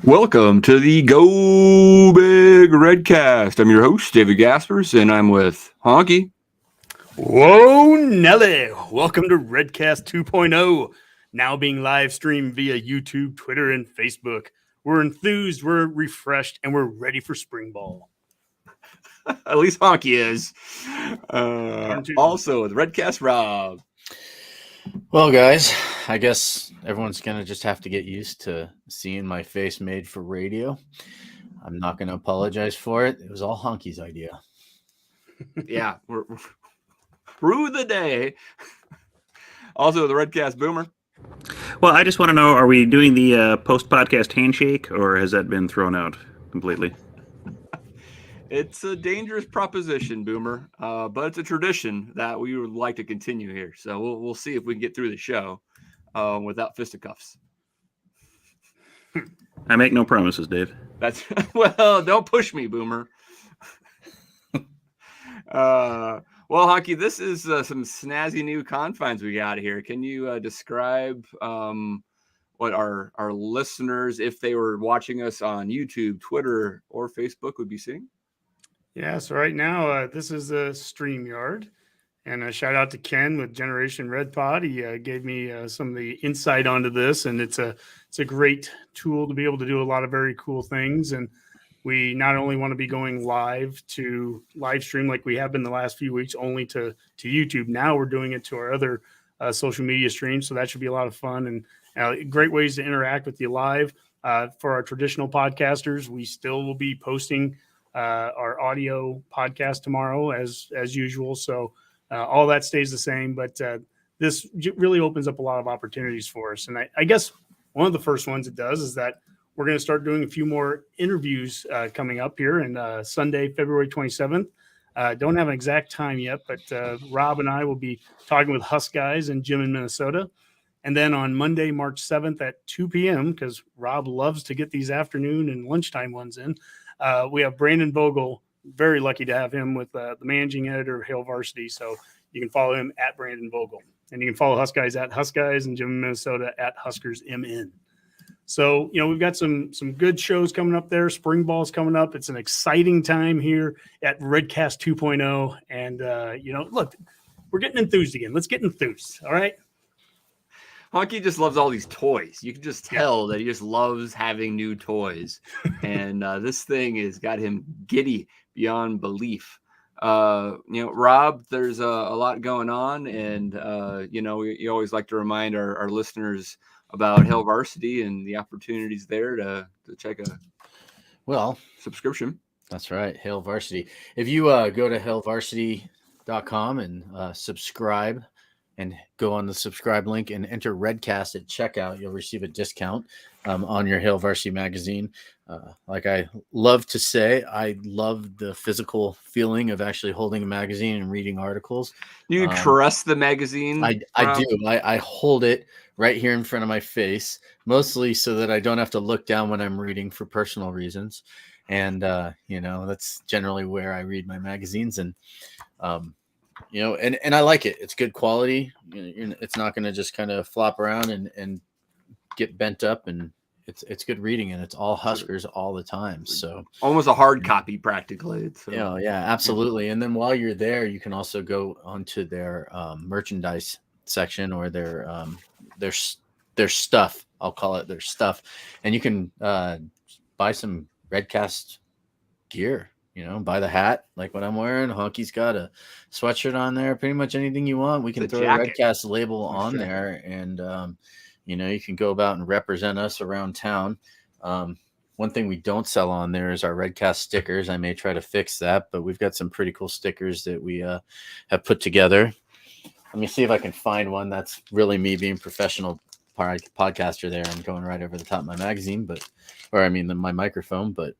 Welcome to the Go Big Redcast. I'm your host, David Gaspers, and I'm with Honke. Whoa, Nelly. Welcome to Redcast 2.0, now being live streamed via YouTube, Twitter, and Facebook. We're enthused, we're refreshed, and we're ready for spring ball. At least Honke is. Also with Redcast Rob. Well, guys, I guess everyone's going to just have to get used to seeing my face made for radio. I'm not going to apologize for it. It was all Honke's idea. Yeah, we're through the day. Also, the Redcast Boomer. Well, I just want to know, are we doing the post-podcast handshake, or has that been thrown out completely? It's a dangerous proposition, Boomer, but it's a tradition that we would like to continue here. So we'll see if we can get through the show without fisticuffs. I make no promises, Dave. That's well, don't push me, Boomer. Well, Honke, this is some snazzy new confines we got here. Can you describe what our listeners, if they were watching us on YouTube, Twitter, or Facebook, would be seeing? Yeah, so right now, this is a StreamYard. And a shout out to Ken with Generation Red Pod. He gave me some of the insight onto this, and it's a great tool to be able to do a lot of very cool things. And we not only want to be going live stream like we have been the last few weeks, only to YouTube. Now we're doing it to our other social media streams, so that should be a lot of fun and great ways to interact with you live. For our traditional podcasters, we still will be posting our audio podcast tomorrow as usual. So all that stays the same, but this really opens up a lot of opportunities for us. And I guess one of the first ones it does is that we're going to start doing a few more interviews coming up here and Sunday, February 27th. Don't have an exact time yet, but Rob and I will be talking with Husker guys and Jim in Minnesota. And then on Monday, March 7th at 2 p.m., because Rob loves to get these afternoon and lunchtime ones in, we have Brandon Vogel. Very lucky to have him with the managing editor of Hail Varsity. So you can follow him at Brandon Vogel. And you can follow Husker guys at Husker guys and Jim in Minnesota at Huskers MN. So, we've got some good shows coming up there. Spring ball's coming up. It's an exciting time here at Redcast 2.0. And, look, we're getting enthused again. Let's get enthused. All right. Honke just loves all these toys. You can just tell that he just loves having new toys. And this thing has got him giddy beyond belief. Rob, there's a lot going on. And, you always like to remind our listeners about Hail Varsity and the opportunities there to check a subscription. That's right. Hail Varsity. If you go to hailvarsity.com and subscribe, and go on the subscribe link and enter Redcast at checkout, you'll receive a discount on your Hail Varsity magazine. Like I love to say, I love the physical feeling of actually holding a magazine and reading articles. Do you trust the magazine? I do. I hold it right here in front of my face, mostly so that I don't have to look down when I'm reading for personal reasons. And, that's generally where I read my magazines. And, and I like it. It's good quality. It's not going to just kind of flop around and get bent up, and it's good reading, and it's all Huskers all the time. So almost a hard copy practically. Yeah, absolutely. And then while you're there, you can also go onto their merchandise section or their stuff. I'll call it their stuff. And you can buy some Redcast gear. Buy the hat like what I'm wearing. Honke's got a sweatshirt on there. Pretty much anything you want. We can throw a Redcast label on there, and you can go about and represent us around town. One thing we don't sell on there is our Redcast stickers. I may try to fix that, but we've got some pretty cool stickers that we have put together. Let me see if I can find one that's really me being professional podcaster there and going right over the top of my magazine, my microphone, but.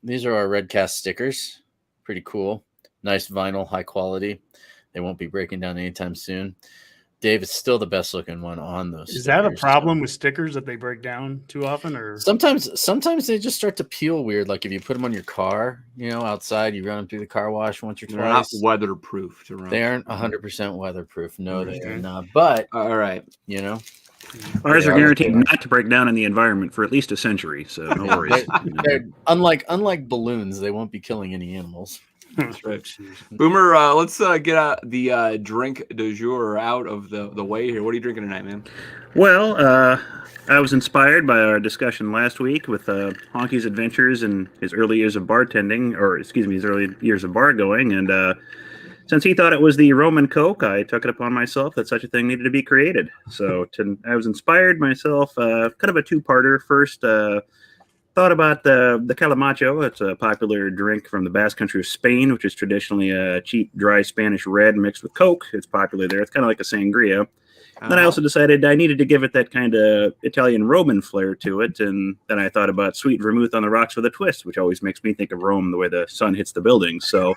These are our Redcast stickers. Pretty cool. Nice vinyl, high quality. They won't be breaking down anytime soon. Dave, it's still the best looking one on those. Is that a problem with stickers that they break down too often, or sometimes they just start to peel weird? Like if you put them on your car, outside, you run them through the car wash once or twice. They're not weatherproof to run. They aren't 100% weatherproof. No, they are not. But all right, Ours They are are what guaranteed they are. not to break down in the environment for at least a century, so no worries. They're unlike balloons. They won't be killing any animals. That's right. Boomer, let's get the drink du jour out of the way here. What are you drinking tonight, man? Well, I was inspired by our discussion last week with Honke's adventures and his early years of bartending, his early years of bar going, and since he thought it was the Roman Coke, I took it upon myself that such a thing needed to be created. So I was inspired myself, kind of a two-parter. First, thought about the calamacho. It's a popular drink from the Basque Country of Spain, which is traditionally a cheap, dry Spanish red mixed with Coke. It's popular there. It's kind of like a sangria. Then I also decided I needed to give it that kind of Italian Roman flair to it, and then I thought about sweet vermouth on the rocks with a twist, which always makes me think of Rome, the way the sun hits the buildings. So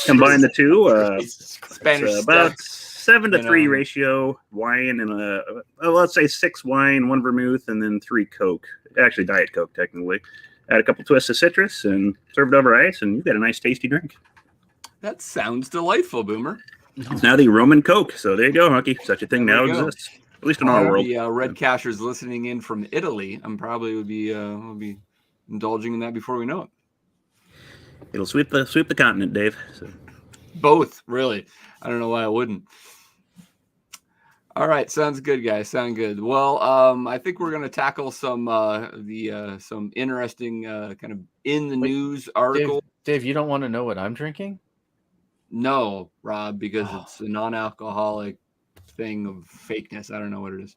combine the two. Spanish about stuff, 7-3 ratio wine and let's say 6 wine, 1 vermouth, and then 3 Coke. Actually, Diet Coke technically. Add a couple twists of citrus and served over ice, and you get a nice, tasty drink. That sounds delightful, Boomer. It's now the Roman Coke. So there you go, Honke. Such a thing now exists, at least in our world. The Redcasters listening in from Italy, I'm probably would be indulging in that before we know it. It'll sweep the continent, Dave. So. Both, really. I don't know why I wouldn't. All right, sounds good, guys. Sound good. Well, I think we're going to tackle some some interesting kind of in the news article. Dave, you don't want to know what I'm drinking? No, Rob, because it's a non-alcoholic thing of fakeness. I don't know what it is.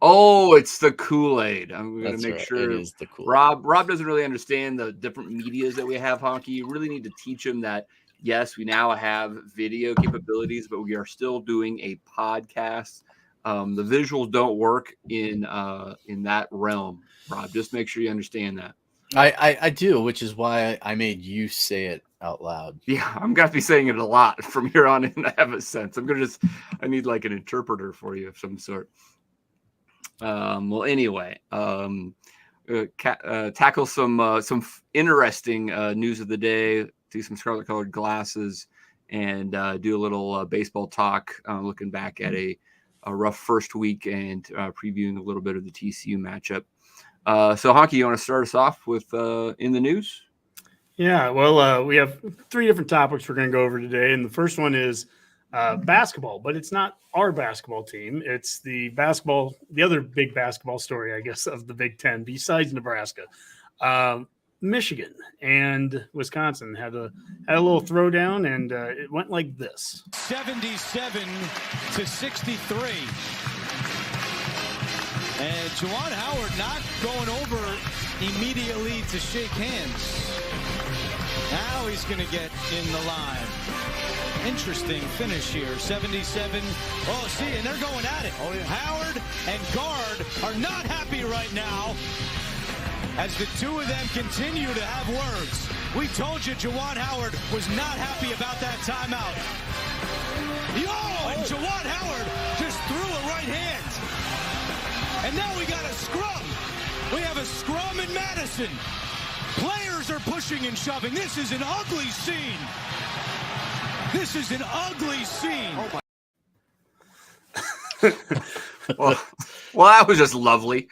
Oh, it's the Kool-Aid. I'm going to make sure. It is the Kool-Aid. Rob doesn't really understand the different medias that we have, Honke. You really need to teach him that, yes, we now have video capabilities, but we are still doing a podcast. The visuals don't work in that realm, Rob. Just make sure you understand that. I do, which is why I made you say it out loud. Yeah, I'm going to be saying it a lot from here on in. I have a sense. I need like an interpreter for you of some sort. Well, anyway, tackle some interesting news of the day, see some scarlet colored glasses, and do a little baseball talk, looking back at a rough first week and previewing a little bit of the TCU matchup. So, Honke, you want to start us off with in the news? Yeah, well, we have 3 different topics we're going to go over today, and the first one is basketball, but it's not our basketball team. It's the other big basketball story, I guess, of the Big Ten besides Nebraska. Michigan and Wisconsin had a little throwdown, and it went like this: 77-63. And Juwan Howard not going over immediately to shake hands. Now he's going to get in the line. Interesting finish here. 77. Oh, see, and they're going at it. Oh, yeah. Howard and Guard are not happy right now as the two of them continue to have words. We told you Juwan Howard was not happy about that timeout. And Juwan Howard just threw a right hand. And now we got a scrum. We have a scrum in Madison. Players are pushing and shoving. This is an ugly scene. This is an ugly scene. Well, that was just lovely.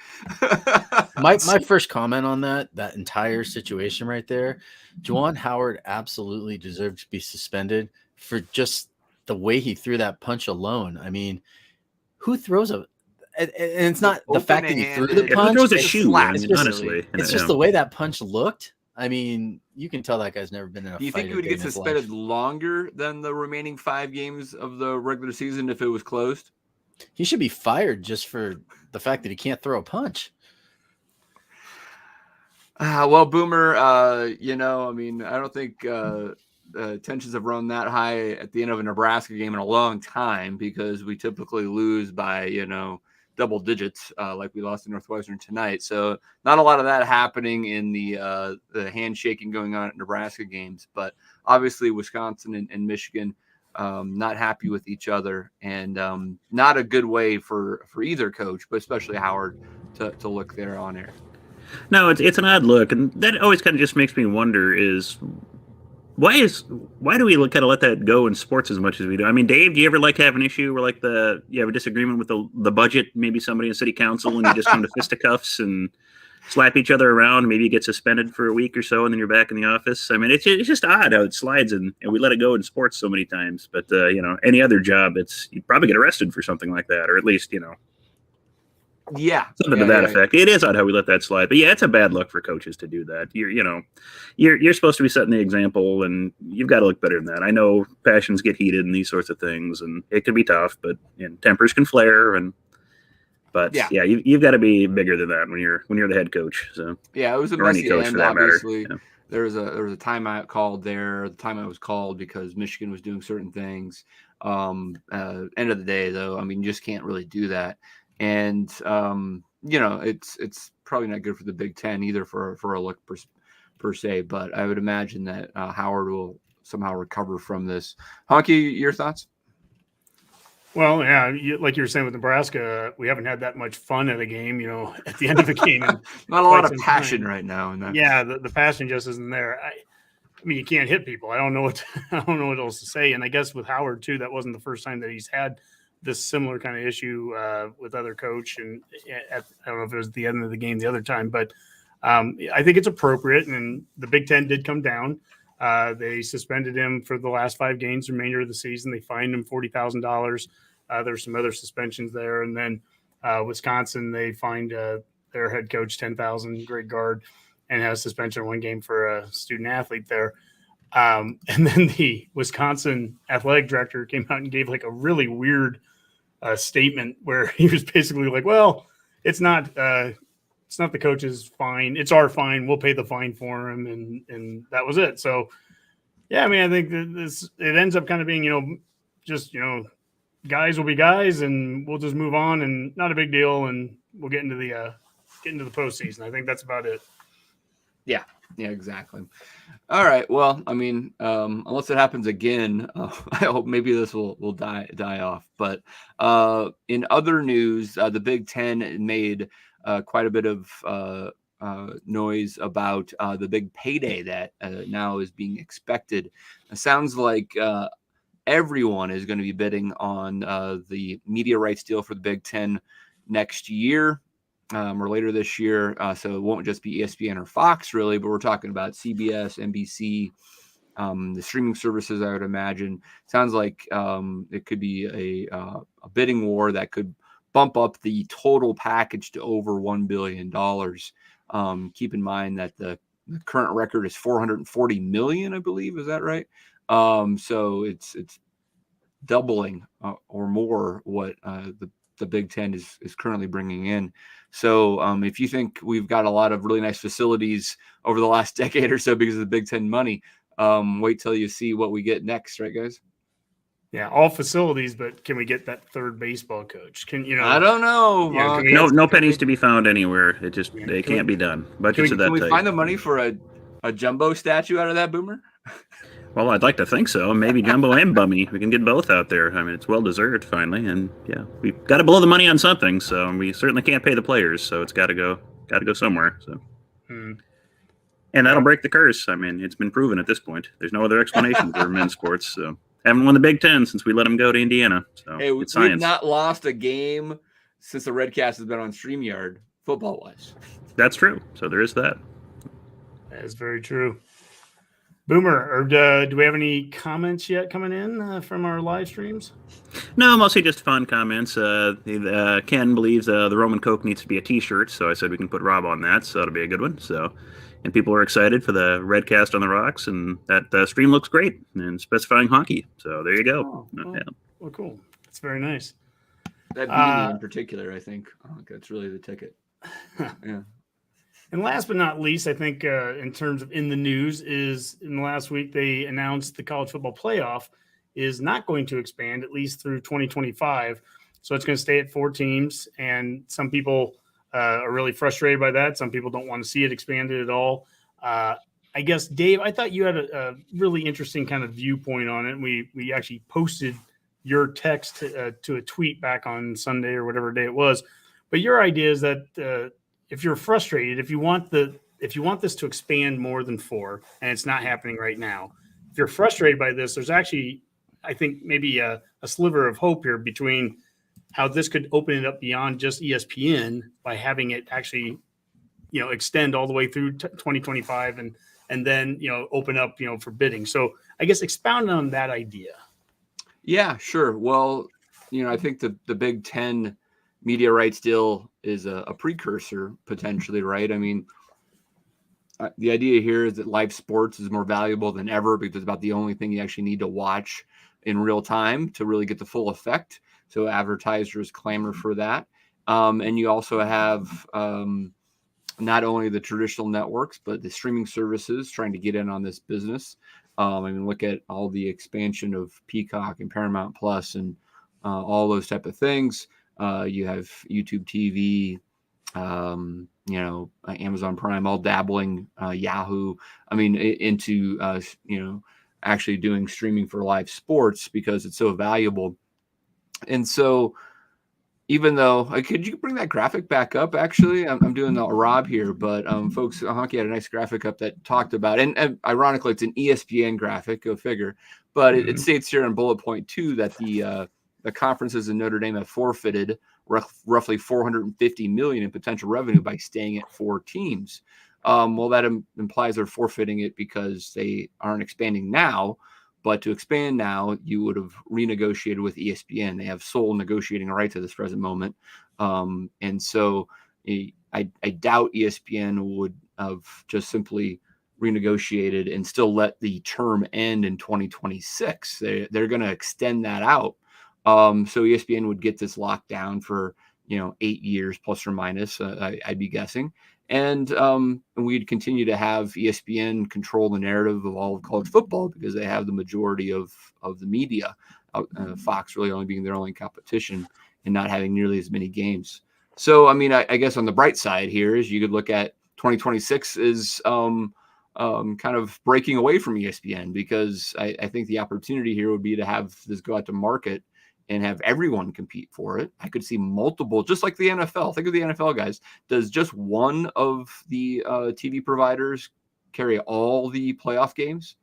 My first comment on that entire situation right there, Juwan Howard absolutely deserved to be suspended for just the way he threw that punch alone. I mean, who throws and it's not the fact that he threw the punch. Who throws a shoe? Honestly, it's just the way that punch looked. I mean, you can tell that guy's never been in a fight. Do you think he would get suspended longer than the remaining 5 games of the regular season if it was closed? He should be fired just for the fact that he can't throw a punch. Well, Boomer, I don't think tensions have run that high at the end of a Nebraska game in a long time, because we typically lose by, double digits, like we lost to Northwestern tonight. So not a lot of that happening in the handshaking going on at Nebraska games, but obviously Wisconsin and Michigan not happy with each other, and not a good way for either coach, but especially Howard to look there on air. No, it's an odd look, and that always kind of just makes me wonder is Why do we kind of let that go in sports as much as we do? I mean, Dave, do you ever like have an issue where you have a disagreement with the budget, maybe somebody in city council, and you just come to fisticuffs and slap each other around? Maybe you get suspended for a week or so, and then you're back in the office. I mean, it's just odd how it slides, and we let it go in sports so many times. But any other job, you'd probably get arrested for something like that, or at least Yeah, something to that effect. It is odd how we let that slide, but yeah, it's a bad look for coaches to do that. You're supposed to be setting the example, and you've got to look better than that. I know passions get heated and these sorts of things, and it can be tough, but tempers can flare. But you've got to be bigger than that when you're the head coach. So yeah, it was a messy end. Obviously, there was a timeout called there. The timeout was called because Michigan was doing certain things. End of the day, though, I mean, you just can't really do that. And it's probably not good for the Big Ten either for a look per se. But I would imagine that Howard will somehow recover from this. Honke, your thoughts? Well, yeah, like you were saying with Nebraska, we haven't had that much fun at a game. At the end of the game, not a lot of passion right now. Yeah, the passion just isn't there. I mean, you can't hit people. I don't know what else to say. And I guess with Howard too, that wasn't the first time that he's had this similar kind of issue with other coach. And I don't know if it was the end of the game the other time, but I think it's appropriate. And the Big Ten did come down. They suspended him for the last 5 games, remainder of the season. They fined him $40,000. There's some other suspensions there. And then Wisconsin, they fined their head coach $10,000, great guard, and has suspension 1 game for a student athlete there. And then the Wisconsin athletic director came out and gave like a really weird statement where he was basically like, well, it's not the coach's fine. It's our fine. We'll pay the fine for him. And that was it. So, yeah, I mean, I think that it ends up kind of being, guys will be guys and we'll just move on and not a big deal. And we'll get into the postseason. I think that's about it. Yeah, exactly. All right. Well, I mean, unless it happens again, I hope maybe this will die off. But in other news, the Big Ten made quite a bit of noise about the big payday that now is being expected. It sounds like everyone is going to be bidding on the media rights deal for the Big Ten next year. Or later this year. So it won't just be ESPN or Fox, really, but we're talking about CBS, NBC, the streaming services, I would imagine. Sounds like it could be a bidding war that could bump up the total package to over $1 billion. Keep in mind that the current record is $440 million, I believe. Is that right? So it's doubling or more what the Big Ten is currently bringing in. So if you think we've got a lot of really nice facilities over the last decade or so because of the Big Ten money, wait till you see what we get next, right, guys? Yeah, all facilities, but can we get that third baseball coach? I don't know. No pennies to be found anywhere. They can't be done. Budgets are that tight. Can we find the money for a jumbo statue out of that, Boomer? Well, I'd like to think so. Maybe Jumbo and Bummy. We can get both out there. I mean, it's well deserved finally, and yeah, we've got to blow the money on something. So we certainly can't pay the players. So it's got to go somewhere. So, and that'll break the curse. I mean, it's been proven at this point. There's no other explanation for men's sports. So haven't won the Big Ten since we let them go to Indiana. So hey, we've not lost a game since the Redcast has been on StreamYard football-wise. That's true. So there is that. That is very true. Boomer, or do we have any comments yet coming in from our live streams? No, mostly just fun comments. Ken believes the Roman Coke needs to be a T-shirt, so I said we can put Rob on that, so that'll be a good one. So, and people are excited for the Redcast on the Rocks, and that stream looks great, and specifying Honke. So there you go. Well, cool. That's very nice. That beanie in particular, I think, that's really the ticket. Yeah. And last but not least, I think in terms of in the news is in the last week, they announced the college football playoff is not going to expand at least through 2025. So it's going to stay at 4 teams. And some people are really frustrated by that. Some people don't want to see it expanded at all. I guess, Dave, I thought you had a really interesting kind of viewpoint on it. We actually posted your text to a tweet back on Sunday or whatever day it was. But your idea is that if you're frustrated, if you want this to expand more than 4, and it's not happening right now, if you're frustrated by this, there's actually, I think, maybe a sliver of hope here between how this could open it up beyond just ESPN by having it actually, extend all the way through 2025 and then, open up, for bidding. So I guess expound on that idea. Yeah, sure. Well, I think the Big Ten media rights deal is a precursor potentially, right? I mean, the idea here is that live sports is more valuable than ever because it's about the only thing you actually need to watch in real time to really get the full effect. So advertisers clamor for that. And you also have not only the traditional networks, but the streaming services trying to get in on this business. I mean, look at all the expansion of Peacock and Paramount Plus and all those type of things. You have YouTube TV, Amazon Prime, all dabbling, Yahoo. I mean, into actually doing streaming for live sports because it's so valuable. And so, even though, could you bring that graphic back up? Actually, I'm doing a Rob here, but folks, Honke had a nice graphic up that talked about, and ironically, it's an ESPN graphic, go figure. But it states here in bullet point 2 that the conferences in Notre Dame have forfeited roughly $450 million in potential revenue by staying at 4 teams. Well, that implies they're forfeiting it because they aren't expanding now. But to expand now, you would have renegotiated with ESPN. They have sole negotiating rights at this present moment. And so I doubt ESPN would have just simply renegotiated and still let the term end in 2026. They're going to extend that out. So ESPN would get this locked down for 8 years plus or minus, I'd be guessing. And we'd continue to have ESPN control the narrative of all of college football because they have the majority of the media, Fox really only being their only competition and not having nearly as many games. So, I mean, I guess on the bright side here is you could look at 2026 is kind of breaking away from ESPN because I think the opportunity here would be to have this go out to market and have everyone compete for it. I could see multiple, just like the NFL. Think of the NFL, guys. Does just one of the TV providers carry all the playoff games?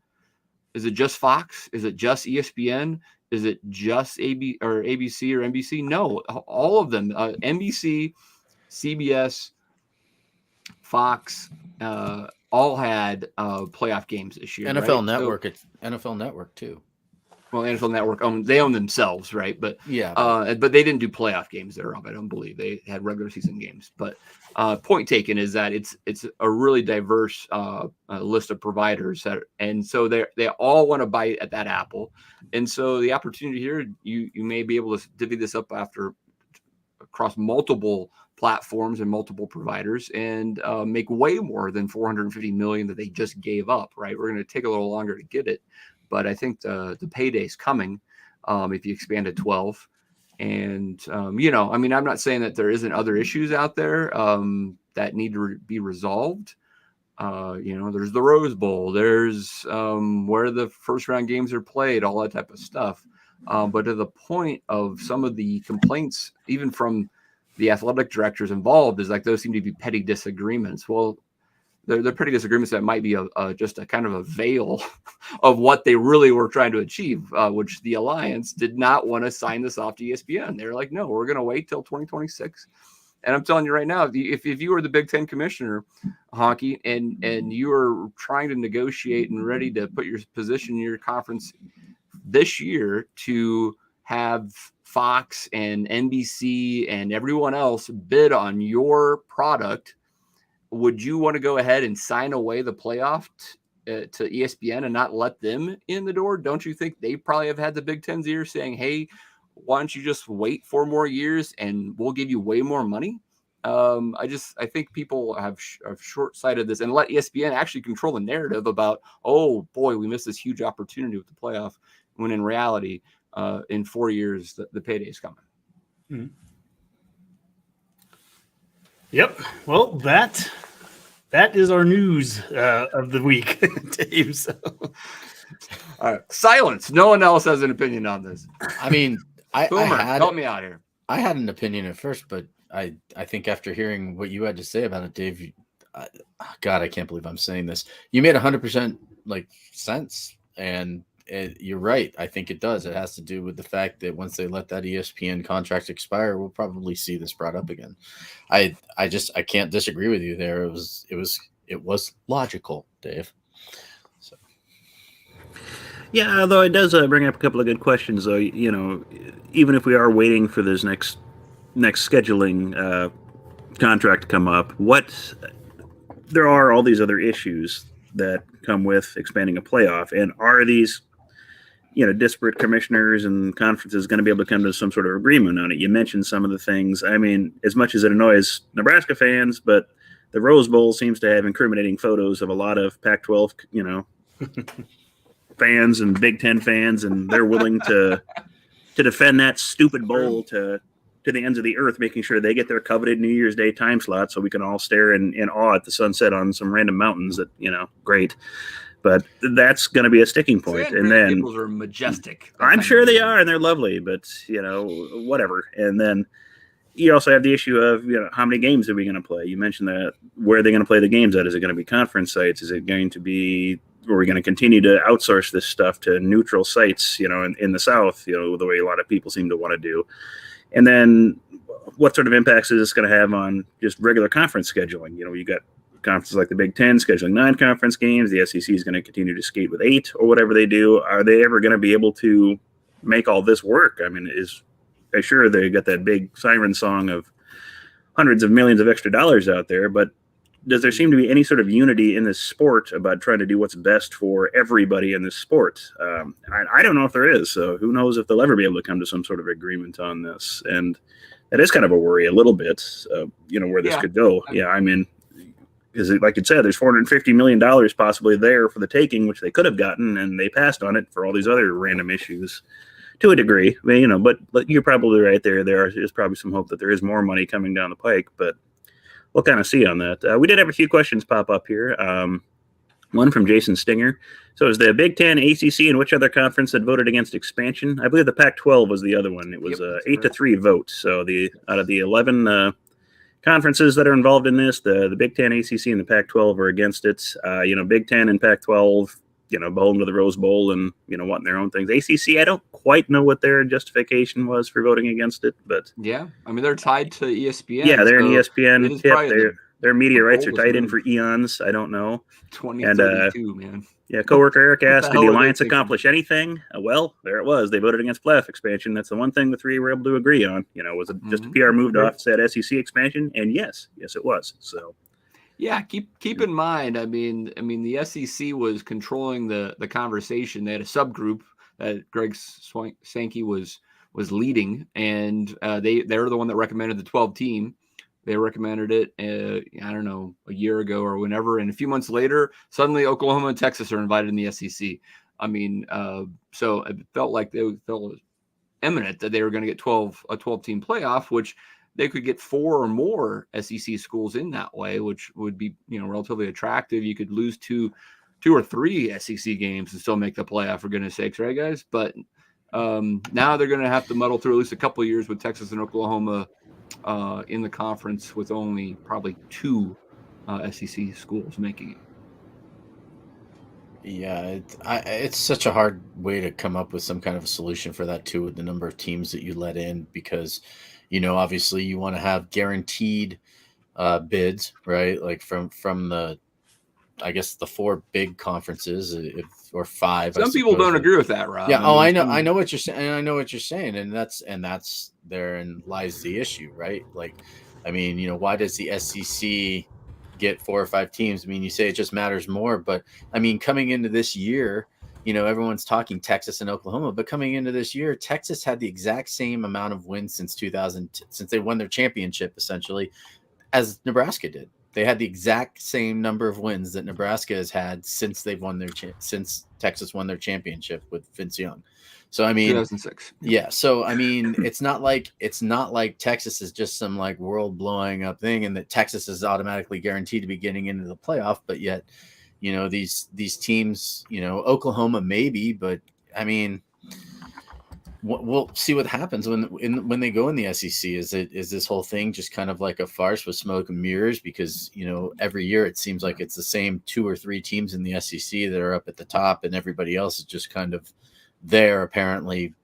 Is it just Fox? Is it just ESPN? Is it just ABC or NBC? No, all of them. NBC, CBS, Fox, all had playoff games this year. NFL right? Network. It's NFL Network too. Well, NFL Network they own themselves, right? But yeah, but they didn't do playoff games there, Rob. I don't believe they had regular season games. But point taken is that it's a really diverse list of providers and so they all want to bite at that apple. And so the opportunity here, you may be able to divvy this up across multiple platforms and multiple providers and make way more than $450 million that they just gave up. Right? We're going to take a little longer to get it. But I think the payday's coming if you expand to 12. And, I mean, I'm not saying that there isn't other issues out there that need to be resolved. There's the Rose Bowl. There's where the first round games are played, all that type of stuff. But to the point of some of the complaints, even from the athletic directors involved, is like those seem to be petty disagreements. Well, they're pretty disagreements that might be just a kind of a veil of what they really were trying to achieve, which the Alliance did not want to sign this off to ESPN. They're like, no, we're going to wait till 2026. And I'm telling you right now, if you were the Big Ten commissioner, Honke, and you are trying to negotiate and ready to put your position in your conference this year to have Fox and NBC and everyone else bid on your product, would you want to go ahead and sign away the playoff to ESPN and not let them in the door? Don't you think they probably have had the Big Ten's ear saying, hey, why don't you just wait 4 more years and we'll give you way more money? I think people have short-sighted this and let ESPN actually control the narrative about, oh boy, we missed this huge opportunity with the playoff, when in reality, in 4 years, the payday is coming. Mm-hmm. Yep. Well, that is our news of the week, Dave. So. All right. Silence. No one else has an opinion on this. I mean, help me out here. I had an opinion at first, but I think after hearing what you had to say about it, Dave, God, I can't believe I'm saying this. You made 100% sense. And you're right. I think it does. It has to do with the fact that once they let that ESPN contract expire, we'll probably see this brought up again. I can't disagree with you there. It was logical, Dave. So. Yeah, although it does bring up a couple of good questions, though. You know, even if we are waiting for this next scheduling contract to come up, there are all these other issues that come with expanding a playoff, and are these disparate commissioners and conferences going to be able to come to some sort of agreement on it? You mentioned some of the things. I mean, as much as it annoys Nebraska fans, but the Rose Bowl seems to have incriminating photos of a lot of Pac-12, fans and Big Ten fans, and they're willing to defend that stupid bowl to the ends of the earth, making sure they get their coveted New Year's Day time slot so we can all stare in awe at the sunset on some random mountains that, great. But that's going to be a sticking point. And then Gables are majestic. I'm sure they are, and they're lovely, but whatever. And then you also have the issue of how many games are we going to play? You mentioned that. Where are they going to play the games at? Is it going to be conference sites? Is it going to be? Are we going to continue to outsource this stuff to neutral sites? In the South, the way a lot of people seem to want to do. And then what sort of impacts is this going to have on just regular conference scheduling? You got conferences like the Big Ten scheduling 9 conference games. The SEC is going to continue to skate with 8 or whatever they do. Are they ever going to be able to make all this work? I mean, sure they got that big siren song of hundreds of millions of extra dollars out there, but does there seem to be any sort of unity in this sport about trying to do what's best for everybody in this sport? I don't know if there is. So who knows if they'll ever be able to come to some sort of agreement on this. And that is kind of a worry a little bit, where this could go. Yeah, I mean, because like you said, there's $450 million possibly there for the taking, which they could have gotten, and they passed on it for all these other random issues to a degree. I mean, but you're probably right there. There is probably some hope that there is more money coming down the pike, but we'll kind of see on that. We did have a few questions pop up here. One from Jason Stinger. So is the Big Ten, ACC, and which other conference that voted against expansion? I believe the Pac-12 was the other one. It was 8-3 vote. So out of the 11 conferences that are involved in this, the Big Ten, ACC, and the Pac-12 are against it. Big Ten and Pac-12, bowling to the Rose Bowl and, wanting their own things. ACC, I don't quite know what their justification was for voting against it, but yeah, I mean, they're tied to ESPN. Yeah, they're in ESPN. Their media rights are tied in for eons. I don't know. 2032, man. Yeah, coworker Eric asked, did the Alliance accomplish anything? Well, there it was. They voted against playoff expansion. That's the one thing the three were able to agree on. Was it just a PR moved off, said SEC expansion? And yes, it was. So, yeah, keep in mind. I mean, the SEC was controlling the conversation. They had a subgroup that Greg Sankey was leading, and they're the one that recommended the 12 team. They recommended it, I don't know, a year ago or whenever. And a few months later, suddenly Oklahoma and Texas are invited in the SEC. I mean, so it felt like it was imminent that they were going to get a 12-team playoff, which they could get 4 or more SEC schools in that way, which would be, relatively attractive. You could lose two or 3 SEC games and still make the playoff, for goodness sakes, right, guys? But now they're going to have to muddle through at least a couple of years with Texas and Oklahoma in the conference, with only probably 2 SEC schools making it. Yeah, it's such a hard way to come up with some kind of a solution for that too, with the number of teams that you let in, because obviously you want to have guaranteed bids, right? Like from the, I guess, the 4 big conferences, or 5. Some people don't agree with that, Rob. Yeah. I know what you're saying. I know what you're saying, and that's therein lies the issue, right? Like, I mean, why does the SEC get 4 or 5 teams? I mean, you say it just matters more, but I mean, coming into this year, everyone's talking Texas and Oklahoma, but coming into this year, Texas had the exact same amount of wins since they won their championship, essentially, as Nebraska did. They had the exact same number of wins that Nebraska has had since since Texas won their championship with Vince Young. So I mean, 2006. Yeah. So I mean, it's not like Texas is just some like world blowing up thing, and that Texas is automatically guaranteed to be getting into the playoff. But yet, these teams, Oklahoma maybe, but I mean, we'll see what happens when they go in the SEC. Is this whole thing just kind of like a farce with smoke and mirrors? Because, you know, every year it seems like it's the same 2 or 3 teams in the SEC that are up at the top, and everybody else is just kind of there, apparently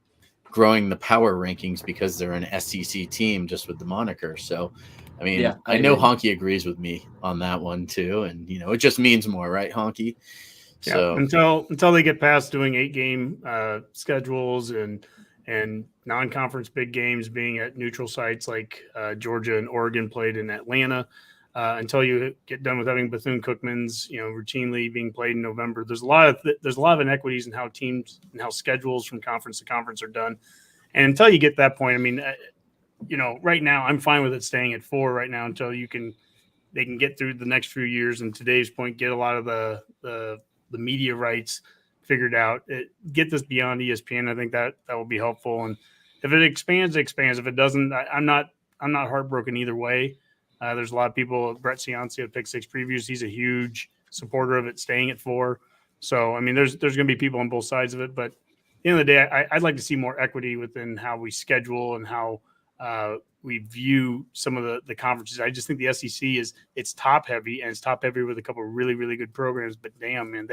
growing the power rankings because they're an SEC team just with the moniker. So, I mean, Yeah, I I know agree. Honke agrees with me on that one too. And, you know, it just means more, right, Honke? So until they get past doing 8-game schedules and non-conference big games being at neutral sites like Georgia and Oregon played in Atlanta, until you get done with having Bethune-Cookman's, you know, routinely being played in November, there's a lot of inequities in how teams and how schedules from conference to conference are done. And until you get that point, I mean, you know, right now I'm fine with it staying at 4 right now until they can get through the next few years. And today's point, get a lot of the media rights figured out. Get this beyond ESPN. I think that will be helpful. And if it expands, it expands. If it doesn't, I'm not heartbroken either way. There's a lot of people. Brett Cianci at Pick Six Previews, he's a huge supporter of it staying at 4. So I mean, there's going to be people on both sides of it. But at the end of the day, I'd like to see more equity within how we schedule and how we view some of the conferences. I just think the SEC it's top heavy, and it's top heavy with a couple of really, really good programs. But damn, man,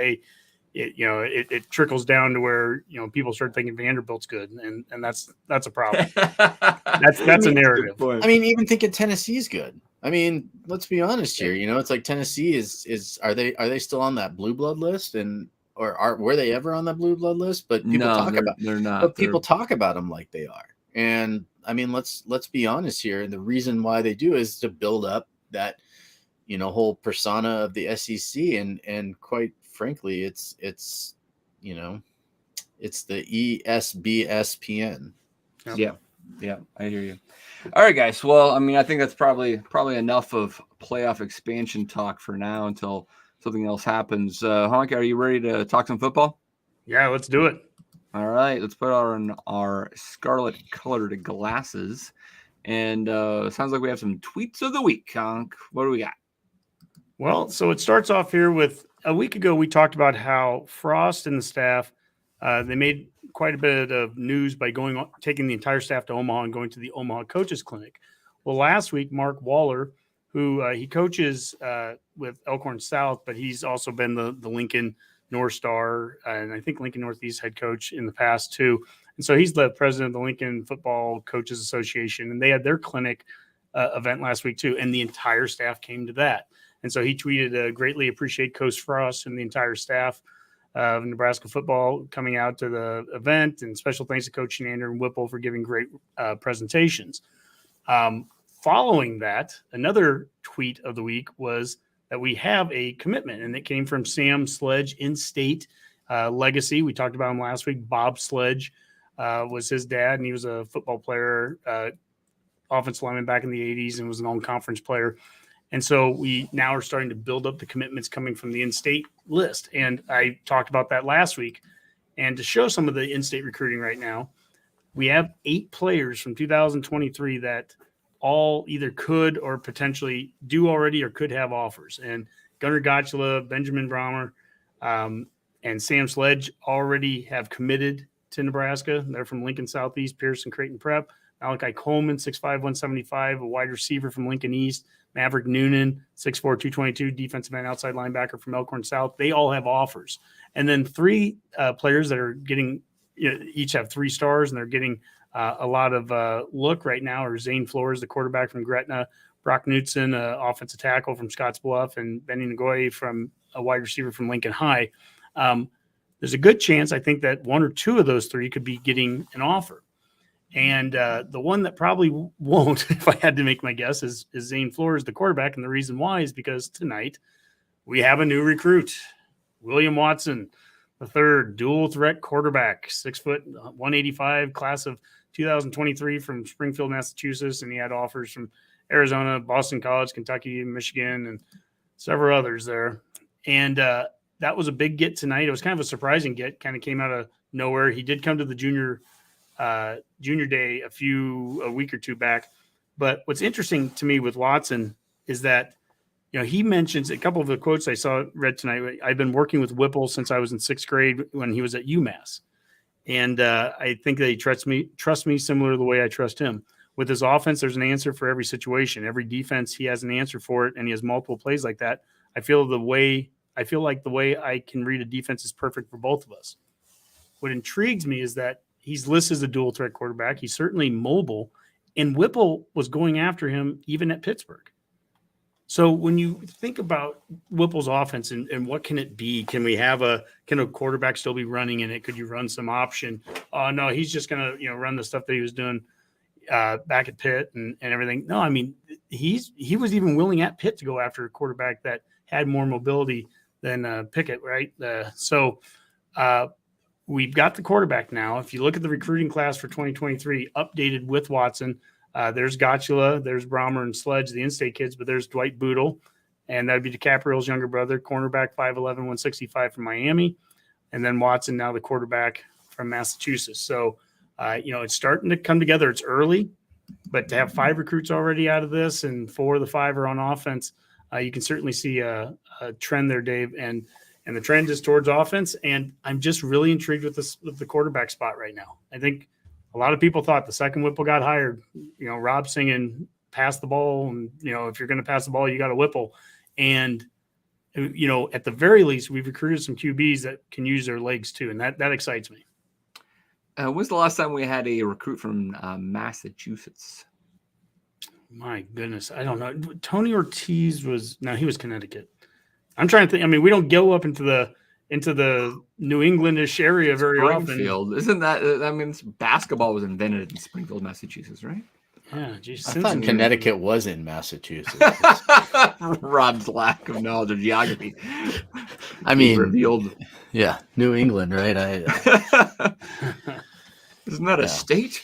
it trickles down to where, you know, people start thinking Vanderbilt's good, and that's a problem. That's a narrative. I mean, even thinking Tennessee's good. I mean, let's be honest here. You know, it's like Tennessee is are they still on that blue blood list, and were they ever on that blue blood list? But people they're not. But people talk about them like they are. And I mean, let's be honest here. And the reason why they do is to build up that, you know, whole persona of the SEC. And quite frankly, it's you know, it's the ESBSPN. Yeah, I hear you. All right, guys. Well, I mean, I think that's probably enough of playoff expansion talk for now until something else happens. Honke, are you ready to talk some football? Yeah, let's do it. All right, let's put on our scarlet colored glasses. And sounds like we have some tweets of the week, Honk. What do we got? Well, so it starts off here with a week ago, we talked about how Frost and the staff, they made quite a bit of news by taking the entire staff to Omaha and going to the Omaha Coaches Clinic. Well, last week, Mark Waller, who he coaches with Elkhorn South, but he's also been the Lincoln North Star, and I think Lincoln Northeast head coach in the past too. And so he's the president of the Lincoln Football Coaches Association, and they had their clinic event last week too, and the entire staff came to that. And so he tweeted, greatly appreciate Coach Frost and the entire staff of Nebraska football coming out to the event, and special thanks to Coach Shenander and Whipple for giving great presentations. Following that, another tweet of the week was that we have a commitment, and it came from Sam Sledge, in-state legacy. We talked about him last week. Bob Sledge was his dad, and he was a football player, offensive lineman back in the 80s, and was an all-conference player. And so we now are starting to build up the commitments coming from the in-state list. And I talked about that last week. And to show some of the in-state recruiting right now, we have 8 players from 2023 that all either could or potentially do already or could have offers. And Gunnar Gotchula, Benjamin Brahmer, and Sam Sledge already have committed to Nebraska. They're from Lincoln Southeast, Pearson Creighton Prep. Malachi Coleman, 6'5", 175, a wide receiver from Lincoln East. Maverick Noonan, 6'4", 222, defensive end, outside linebacker from Elkhorn South. They all have offers. And then 3 players that are getting, each have 3 stars, and they're getting a lot of look right now are Zane Flores, the quarterback from Gretna, Brock Knutson, offensive tackle from Scottsbluff, and Benny Ngoye from a wide receiver from Lincoln High. There's a good chance, I think, that 1 or 2 of those 3 could be getting an offer. And the one that probably won't, if I had to make my guess, is Zane Flores, the quarterback. And the reason why is because tonight we have a new recruit, William Watson, the third dual threat quarterback, 6 foot, 185, class of 2023 from Springfield, Massachusetts. And he had offers from Arizona, Boston College, Kentucky, Michigan, and several others there. And that was a big get tonight. It was kind of a surprising get, kind of came out of nowhere. He did come to the junior day a week or 2 back. But what's interesting to me with Watson is that, he mentions a couple of the quotes I saw read tonight. I've been working with Whipple since I was in 6th grade when he was at UMass. And I think that he trusts me similar to the way I trust him. With his offense, there's an answer for every situation. Every defense, he has an answer for it, and he has multiple plays like that. I feel like the way I can read a defense is perfect for both of us. What intrigues me is that he's listed as a dual threat quarterback. He's certainly mobile, and Whipple was going after him even at Pittsburgh. So when you think about Whipple's offense and what can it be? Can a quarterback still be running in it? Could you run some option? Oh no, he's just gonna run the stuff that he was doing back at Pitt and everything. No, I mean he was even willing at Pitt to go after a quarterback that had more mobility than Pickett, right? So we've got the quarterback now. If you look at the recruiting class for 2023, updated with Watson. There's Gotula, there's Brahmer and Sledge, the in-state kids, but there's Dwight Boodle, and that'd be DiCaprio's younger brother, cornerback, 5'11", 165 from Miami, and then Watson, now the quarterback from Massachusetts. So, it's starting to come together. It's early, but to have 5 recruits already out of this and 4 of the 5 are on offense, you can certainly see a trend there, Dave, and the trend is towards offense, and I'm just really intrigued with the quarterback spot right now. I think a lot of people thought the second Whipple got hired, Rob singing pass the ball. And, if you're going to pass the ball, you got to Whipple. And, at the very least, we've recruited some QBs that can use their legs too. And that excites me. When's the last time we had a recruit from Massachusetts? My goodness. I don't know. Tony Ortiz he was Connecticut. I'm trying to think. I mean, we don't go up into the New Englandish area very Springfield. often. Isn't that, basketball was invented in Springfield, Massachusetts, right? Yeah, geez. I thought Connecticut was in Massachusetts. Rob's lack of knowledge of geography. I mean, revealed. Yeah, New England, right? Isn't that a state?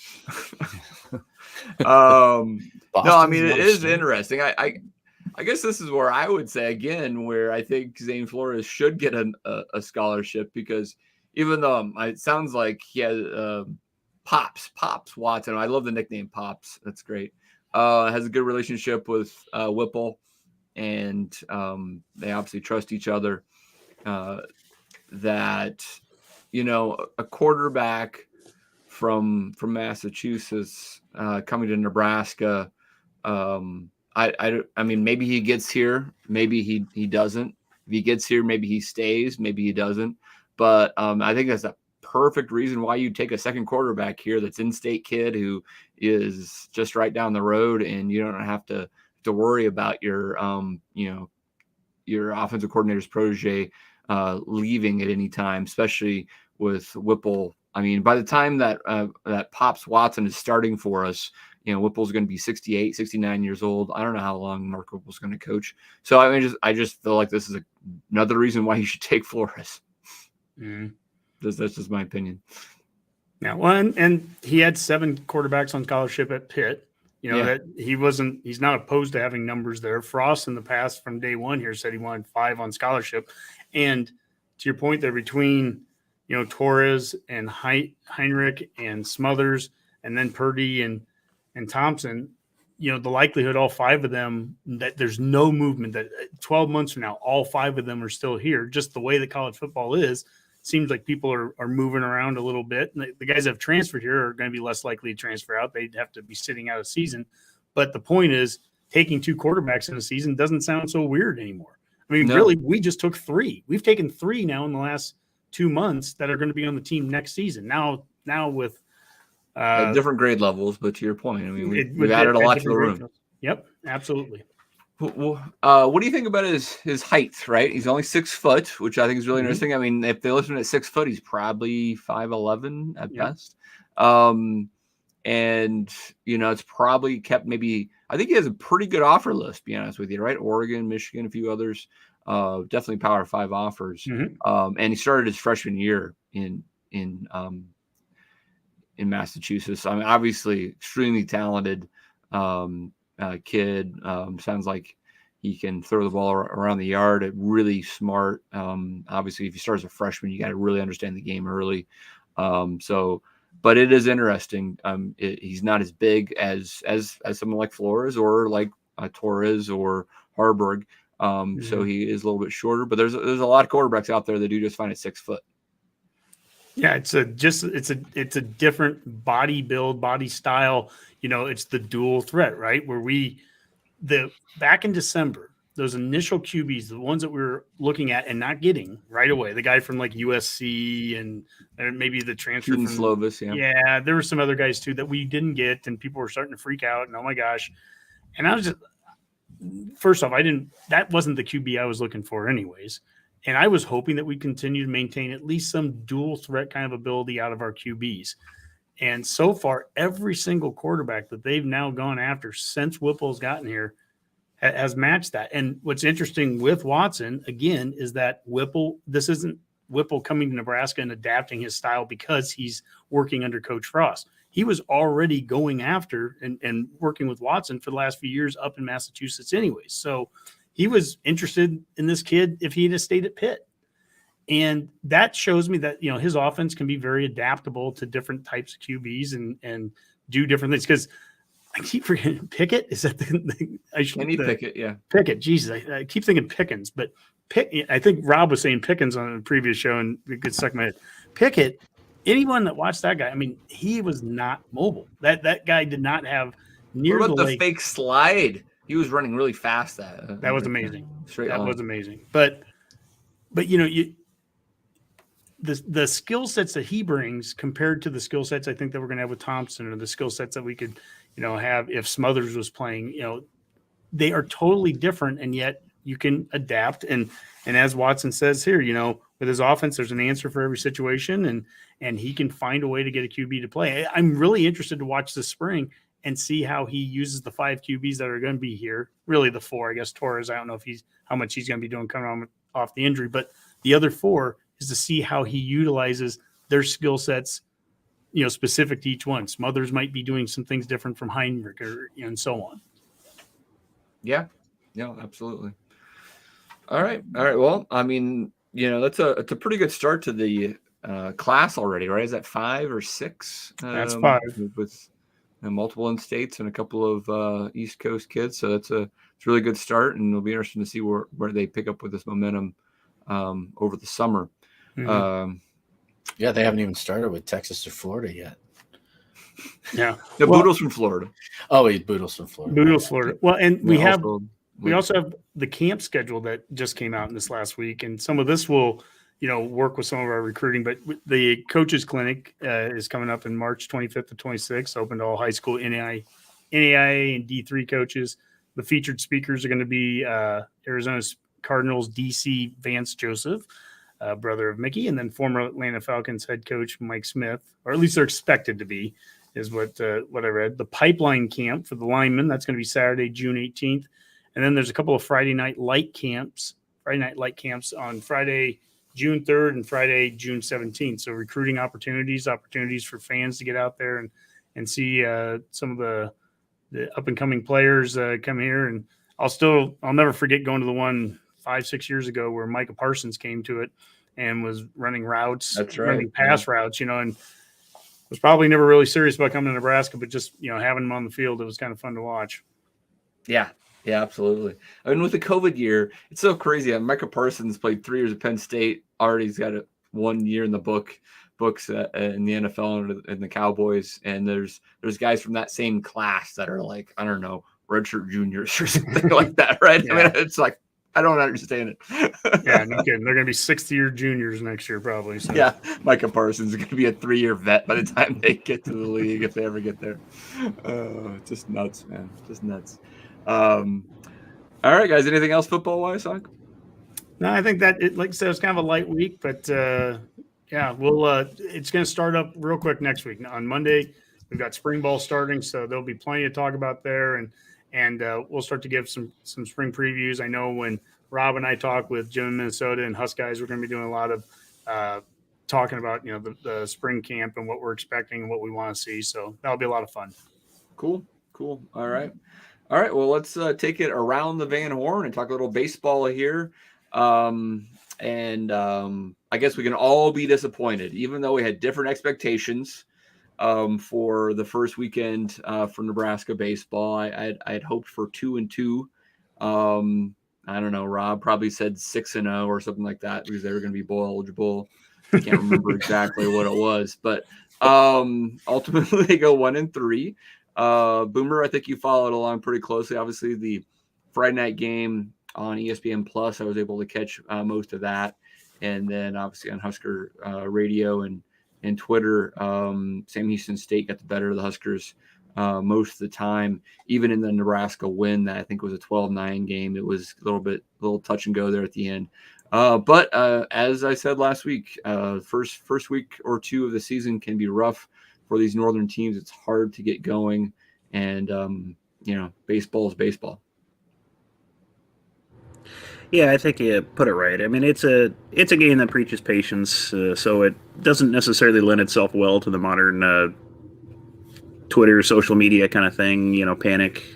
No, I mean, it is interesting. I guess this is where I would say, again, where I think Zane Flores should get a scholarship, because even though it sounds like he has Pops Watson. I love the nickname Pops. That's great. Has a good relationship with Whipple, and they obviously trust each other. That, a quarterback from Massachusetts coming to Nebraska, I mean, maybe he gets here, maybe he doesn't. If he gets here, maybe he stays, maybe he doesn't. But I think that's a perfect reason why you take a second quarterback here that's in-state kid who is just right down the road, and you don't have to worry about your offensive coordinator's protege leaving at any time, especially with Whipple. I mean, by the time that Pops Watson is starting for us, Whipple's going to be 68, 69 years old. I don't know how long Mark Whipple's going to coach. So I just feel like this is another reason why you should take Flores. Mm-hmm. That's just my opinion. Yeah, well, and he had 7 quarterbacks on scholarship at Pitt. That he's not opposed to having numbers there. Frost in the past from day one here said he wanted 5 on scholarship. And to your point there, between Torres and Heinrich and Smothers, and then Purdy and Thompson, the likelihood all 5 of them, that there's no movement, that 12 months from now, all 5 of them are still here. Just the way that college football is, seems like people are moving around a little bit. And the guys that have transferred here are going to be less likely to transfer out. They'd have to be sitting out a season. But the point is, taking 2 quarterbacks in a season doesn't sound so weird anymore. I mean, really, we just took 3. We've taken 3 now in the last 2 months that are going to be on the team next season. Now with at different grade levels, but to your point, I mean, we've added a lot to the room. Yep, absolutely. What do you think about his height? Right, he's only 6 foot, which I think is really interesting. I mean, if they listen at 6 foot, he's probably 5'11" at best. And it's probably kept maybe. I think he has a pretty good offer list. To be honest with you, right? Oregon, Michigan, a few others. Definitely Power 5 offers. And he started his freshman year in Massachusetts. I mean, obviously, extremely talented. Kid, sounds like he can throw the ball around the yard. Really smart. Obviously, if you start as a freshman, you got to really understand the game early. But it is interesting. He's not as big as someone like Flores or like Torres or Harburg. So he is a little bit shorter. But there's a lot of quarterbacks out there that do just fine at 6 foot. Yeah, it's a different body build, body style. It's the dual threat, right? Where back in December, those initial QBs, the ones that we were looking at and not getting right away, the guy from like USC and maybe the transfer Keaton from Slovis, yeah, there were some other guys too that we didn't get, and people were starting to freak out. And oh my gosh! And I was just, first off, that wasn't the QB I was looking for, anyways. And I was hoping that we continue to maintain at least some dual threat kind of ability out of our QBs. And so far, every single quarterback that they've now gone after since Whipple's gotten here has matched that. And what's interesting with Watson, again, is that this isn't Whipple coming to Nebraska and adapting his style because he's working under Coach Frost. He was already going after and working with Watson for the last few years up in Massachusetts anyways. So he was interested in this kid if he had stayed at Pitt. And that shows me that, his offense can be very adaptable to different types of QBs and do different things. Because I keep forgetting Pickett. Is that Pickett? Yeah, Pickett. Jesus, I keep thinking Pickens, but I think Rob was saying Pickens on a previous show, and it gets stuck in my head. Pickett. Anyone that watched that guy, I mean, he was not mobile. That guy did not have near what about the fake slide? He was running really fast. That was amazing. That was amazing. But the skill sets that he brings compared to the skill sets I think that we're going to have with Thompson, or the skill sets that we could, have if Smothers was playing, they are totally different, and yet you can adapt. And as Watson says here, with his offense, there's an answer for every situation, and he can find a way to get a QB to play. I'm really interested to watch this spring and see how he uses the 5 QBs that are going to be here. Really, the 4, I guess. Torres, I don't know how much he's going to be doing coming off the injury, but the other 4 is to see how he utilizes their skill sets, specific to each one. Smothers might be doing some things different from Heinrich, and so on. Yeah, absolutely. All right. Well, I mean, it's a pretty good start to the class already, right? Is that 5 or 6? That's 5 with multiple in states and a couple of East Coast kids. So it's a really good start, and it'll be interesting to see where they pick up with this momentum over the summer. Mm-hmm. Yeah, they haven't even started with Texas or Florida yet. Yeah, Boodle's from Florida. Oh, he's Boodle's from Florida. Boodle's Florida. Well, and we also have the camp schedule that just came out in this last week, and some of this will, work with some of our recruiting. But the coaches clinic is coming up in March 25th to 26th, open to all high school NAIA and D3 coaches. The featured speakers are going to be Arizona Cardinals DC Vance Joseph, brother of Mickey, and then former Atlanta Falcons head coach Mike Smith, or at least they're expected to be, is what I read. The pipeline camp for the linemen, that's going to be Saturday, June 18th. And then there's a couple of Friday night light camps on Friday, June 3rd and Friday, June 17th. So recruiting opportunities for fans to get out there and see some of the up and coming players come here. And I'll never forget going to the one 5-6 years ago where Micah Parsons came to it and was running routes, running pass routes, and was probably never really serious about coming to Nebraska, but just, having him on the field, it was kind of fun to watch. Yeah, absolutely. I mean, with the COVID year, it's so crazy. Micah Parsons played 3 years at Penn State. Already he's got 1 year in the books in the NFL and the Cowboys. And there's guys from that same class that are like, I don't know, redshirt juniors or something like that, right? Yeah. I mean, it's like, I don't understand it. Yeah, no kidding. They're going to be 6th-year juniors next year, probably. So. Yeah, Micah Parsons is going to be a 3-year vet by the time they get to the league, if they ever get there. Just nuts, man. Just nuts. All right, guys. Anything else football-wise, Honke? No, I think that, like I said, it's kind of a light week, but it's going to start up real quick next week. On Monday, we've got spring ball starting, so there'll be plenty to talk about there, and we'll start to give some spring previews. I know when Rob and I talk with Jim in Minnesota and Husker guys, we're going to be doing a lot of talking about the spring camp and what we're expecting and what we want to see. So that'll be a lot of fun. Cool. All right. Well, let's take it around the Van Horn and talk a little baseball here. I guess we can all be disappointed, even though we had different expectations for the first weekend for Nebraska baseball. I had hoped for 2-2. I don't know. Rob probably said 6-0 or something like that because they were going to be bowl eligible. I can't remember exactly what it was, but ultimately they go 1-3. Boomer, I think you followed along pretty closely. Obviously, the Friday night game on ESPN Plus, I was able to catch most of that, and then obviously on Husker radio and Twitter, Sam Houston State got the better of the Huskers most of the time. Even in the Nebraska win, that I think was a 12-9 game, it was a little touch and go there at the end. But as I said last week, first week or two of the season can be rough for these northern teams. It's hard to get going, and baseball is baseball. Yeah, I think you put it right. I mean, it's a game that preaches patience, so it doesn't necessarily lend itself well to the modern Twitter, social media kind of thing. Panic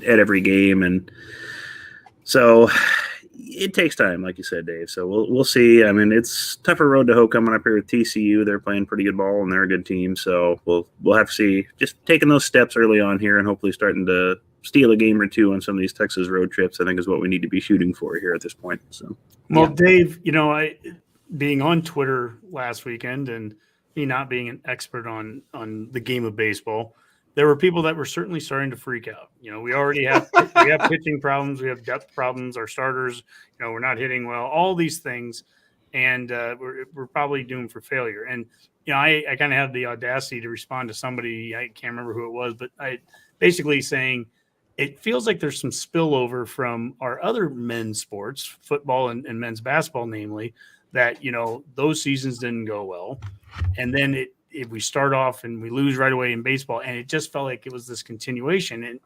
at every game, and so it takes time, like you said, Dave. So we'll see. I mean, it's tougher road to hoe coming up here with TCU. They're playing pretty good ball, and they're a good team. So we'll have to see. Just taking those steps early on here, and hopefully starting to steal a game or two on some of these Texas road trips, I think is what we need to be shooting for here at this point. So, well, Dave, I being on Twitter last weekend and me not being an expert on the game of baseball, there were people that were certainly starting to freak out. We already have pitching problems, we have depth problems, our starters, we're not hitting well, all these things, and we're probably doomed for failure. And I kind of had the audacity to respond to somebody, I can't remember who it was, but I basically saying it feels like there's some spillover from our other men's sports, football and men's basketball, namely, that, those seasons didn't go well. And then if we start off and we lose right away in baseball, and it just felt like it was this continuation.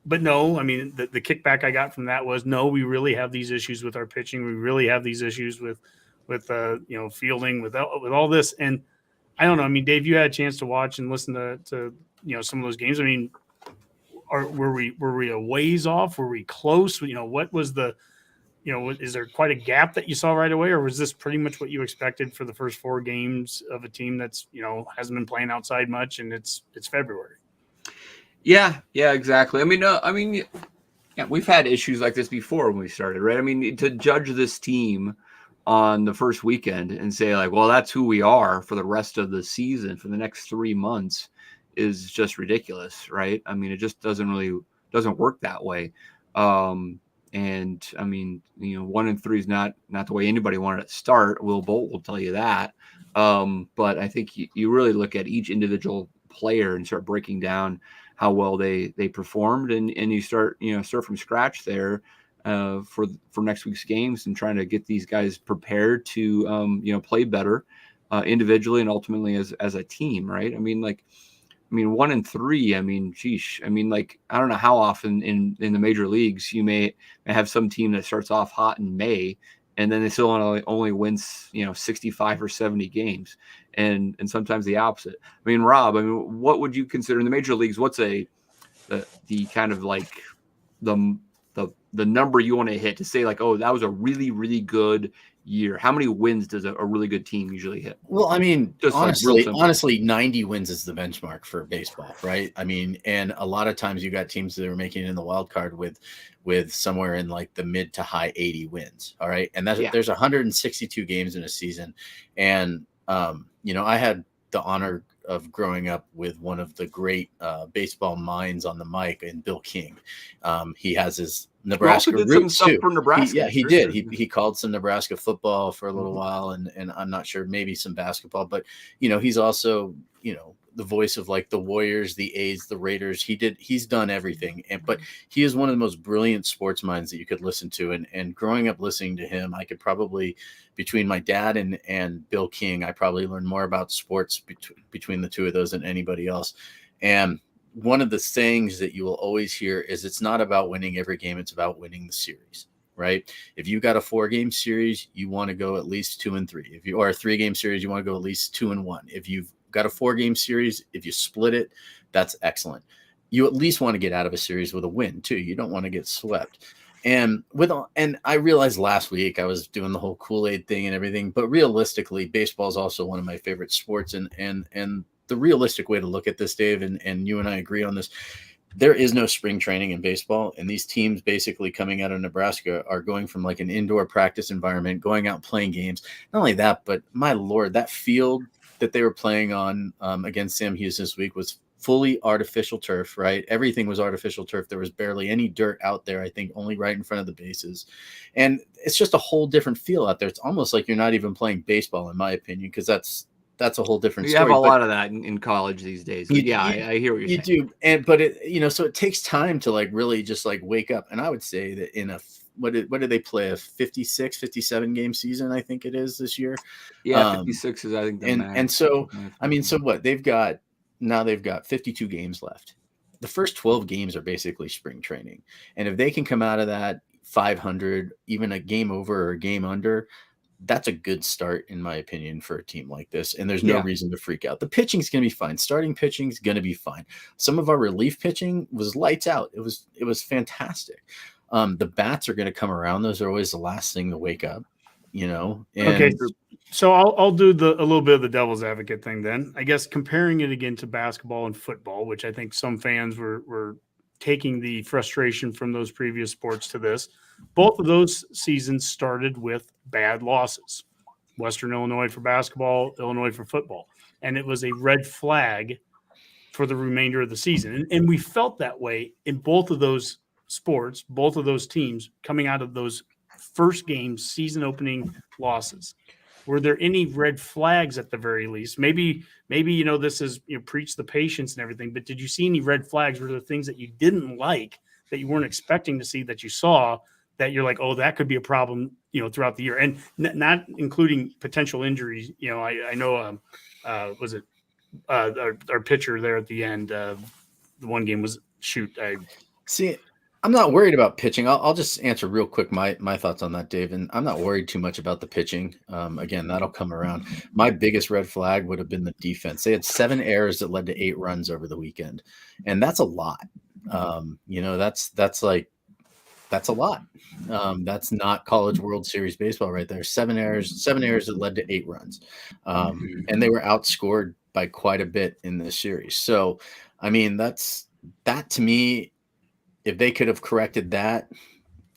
But no, I mean, the kickback I got from that was, no, we really have these issues with our pitching. We really have these issues with fielding, with all this. And I don't know. I mean, Dave, you had a chance to watch and listen to some of those games. I mean, were we a ways off? Were we close? What was the, is there quite a gap that you saw right away, or was this pretty much what you expected for the first 4 games of a team that's, hasn't been playing outside much, and it's February? Yeah, exactly. We've had issues like this before when we started, right? I mean, to judge this team on the first weekend and say like, well, that's who we are for the rest of the season, for the next 3 months, is just ridiculous, right? I mean, it just doesn't work that way. And I mean, 1-3 is not the way anybody wanted to start. Will Bolt will tell you that. But I think you really look at each individual player and start breaking down how well they performed, and you start from scratch there for next week's games, and trying to get these guys prepared to play better individually and ultimately as a team, right? I mean, 1-3. I mean, sheesh. I mean, I don't know how often in the major leagues you may have some team that starts off hot in May, and then they still only wins 65 or 70 games, and sometimes the opposite. I mean, Rob, what would you consider in the major leagues? What's the kind of the number you want to hit to say like, oh, that was a really, really good year? How many wins does a really good team usually hit? Well, I mean, just honestly, 90 wins is the benchmark for baseball, right? I mean, and a lot of times you got teams that are making it in the wild card with somewhere in like the mid to high 80 wins. All right. And there's 162 games in a season. And, I had the honor of growing up with one of the great baseball minds on the mic, and Bill King. He has his Nebraska roots too. For Nebraska. He did. He called some Nebraska football for a little while, and I'm not sure, maybe some basketball, but he's also the voice of like the Warriors, the A's, the Raiders. He's done everything, but he is one of the most brilliant sports minds that you could listen to. And growing up listening to him, I could probably, between my dad and Bill King, I probably learned more about sports between the two of those than anybody else. And one of the things that you will always hear is it's not about winning every game. It's about winning the series, right? If you got a 4-game series, you want to go at least 2-3. Or a 3-game series, you want to go at least 2-1. If you've got a 4-game series, if you split it, that's excellent. You at least want to get out of a series with a win too. You don't want to get swept. And I realized last week I was doing the whole Kool-Aid thing and everything, but realistically, baseball is also one of my favorite sports. And the realistic way to look at this, Dave, and you and I agree on this, there is no spring training in baseball, and these teams basically coming out of Nebraska are going from like an indoor practice environment, going out and playing games. Not only that, but my Lord, that field that they were playing on against Sam Houston this week was fully artificial turf, right? Everything was artificial turf. There was barely any dirt out there, I think only right in front of the bases. And it's just a whole different feel out there. It's almost like you're not even playing baseball, in my opinion, because that's a whole different story. You have a lot of that in college these days. I hear what you're saying. You do. But it, so it takes time to like really just like wake up. And I would say that in what did they play, a 56, 57 game season, I think it is this year. Yeah, 56 is I think the max. And so I mean, so what they've got 52 games left. The first 12 games are basically spring training. And if they can come out of that 500, even a game over or a game under, that's a good start, in my opinion, for a team like this. And there's no reason to freak out. The pitching's going to be fine. Starting pitching is going to be fine. Some of our relief pitching was lights out. It was fantastic. The bats are going to come around. Those are always the last thing to wake up, And, okay. So I'll do a little bit of the devil's advocate thing then. I guess comparing it again to basketball and football, which I think some fans were taking the frustration from those previous sports to this. Both of those seasons started with bad losses. Western Illinois for basketball, Illinois for football. And it was a red flag for the remainder of the season. And we felt that way in both of those sports, both of those teams coming out of those first game season opening losses. Were there any red flags at the very least? Maybe this is preach the patience and everything, but did you see any red flags? Were there things that you didn't like that you weren't expecting to see that you saw that you're like, oh, that could be a problem, throughout the year, and not including potential injuries? I know, was it our pitcher there at the end? The one game was I'm not worried about pitching. I'll just answer real quick my thoughts on that, Dave. And I'm not worried too much about the pitching. Again, that'll come around. My biggest red flag would have been the defense. They had 7 errors that led to 8 runs over the weekend, and that's a lot. That's a lot. That's not College World Series baseball right there. 7 errors that led to 8 runs, and they were outscored by quite a bit in this series. So, I mean, that to me. If they could have corrected that,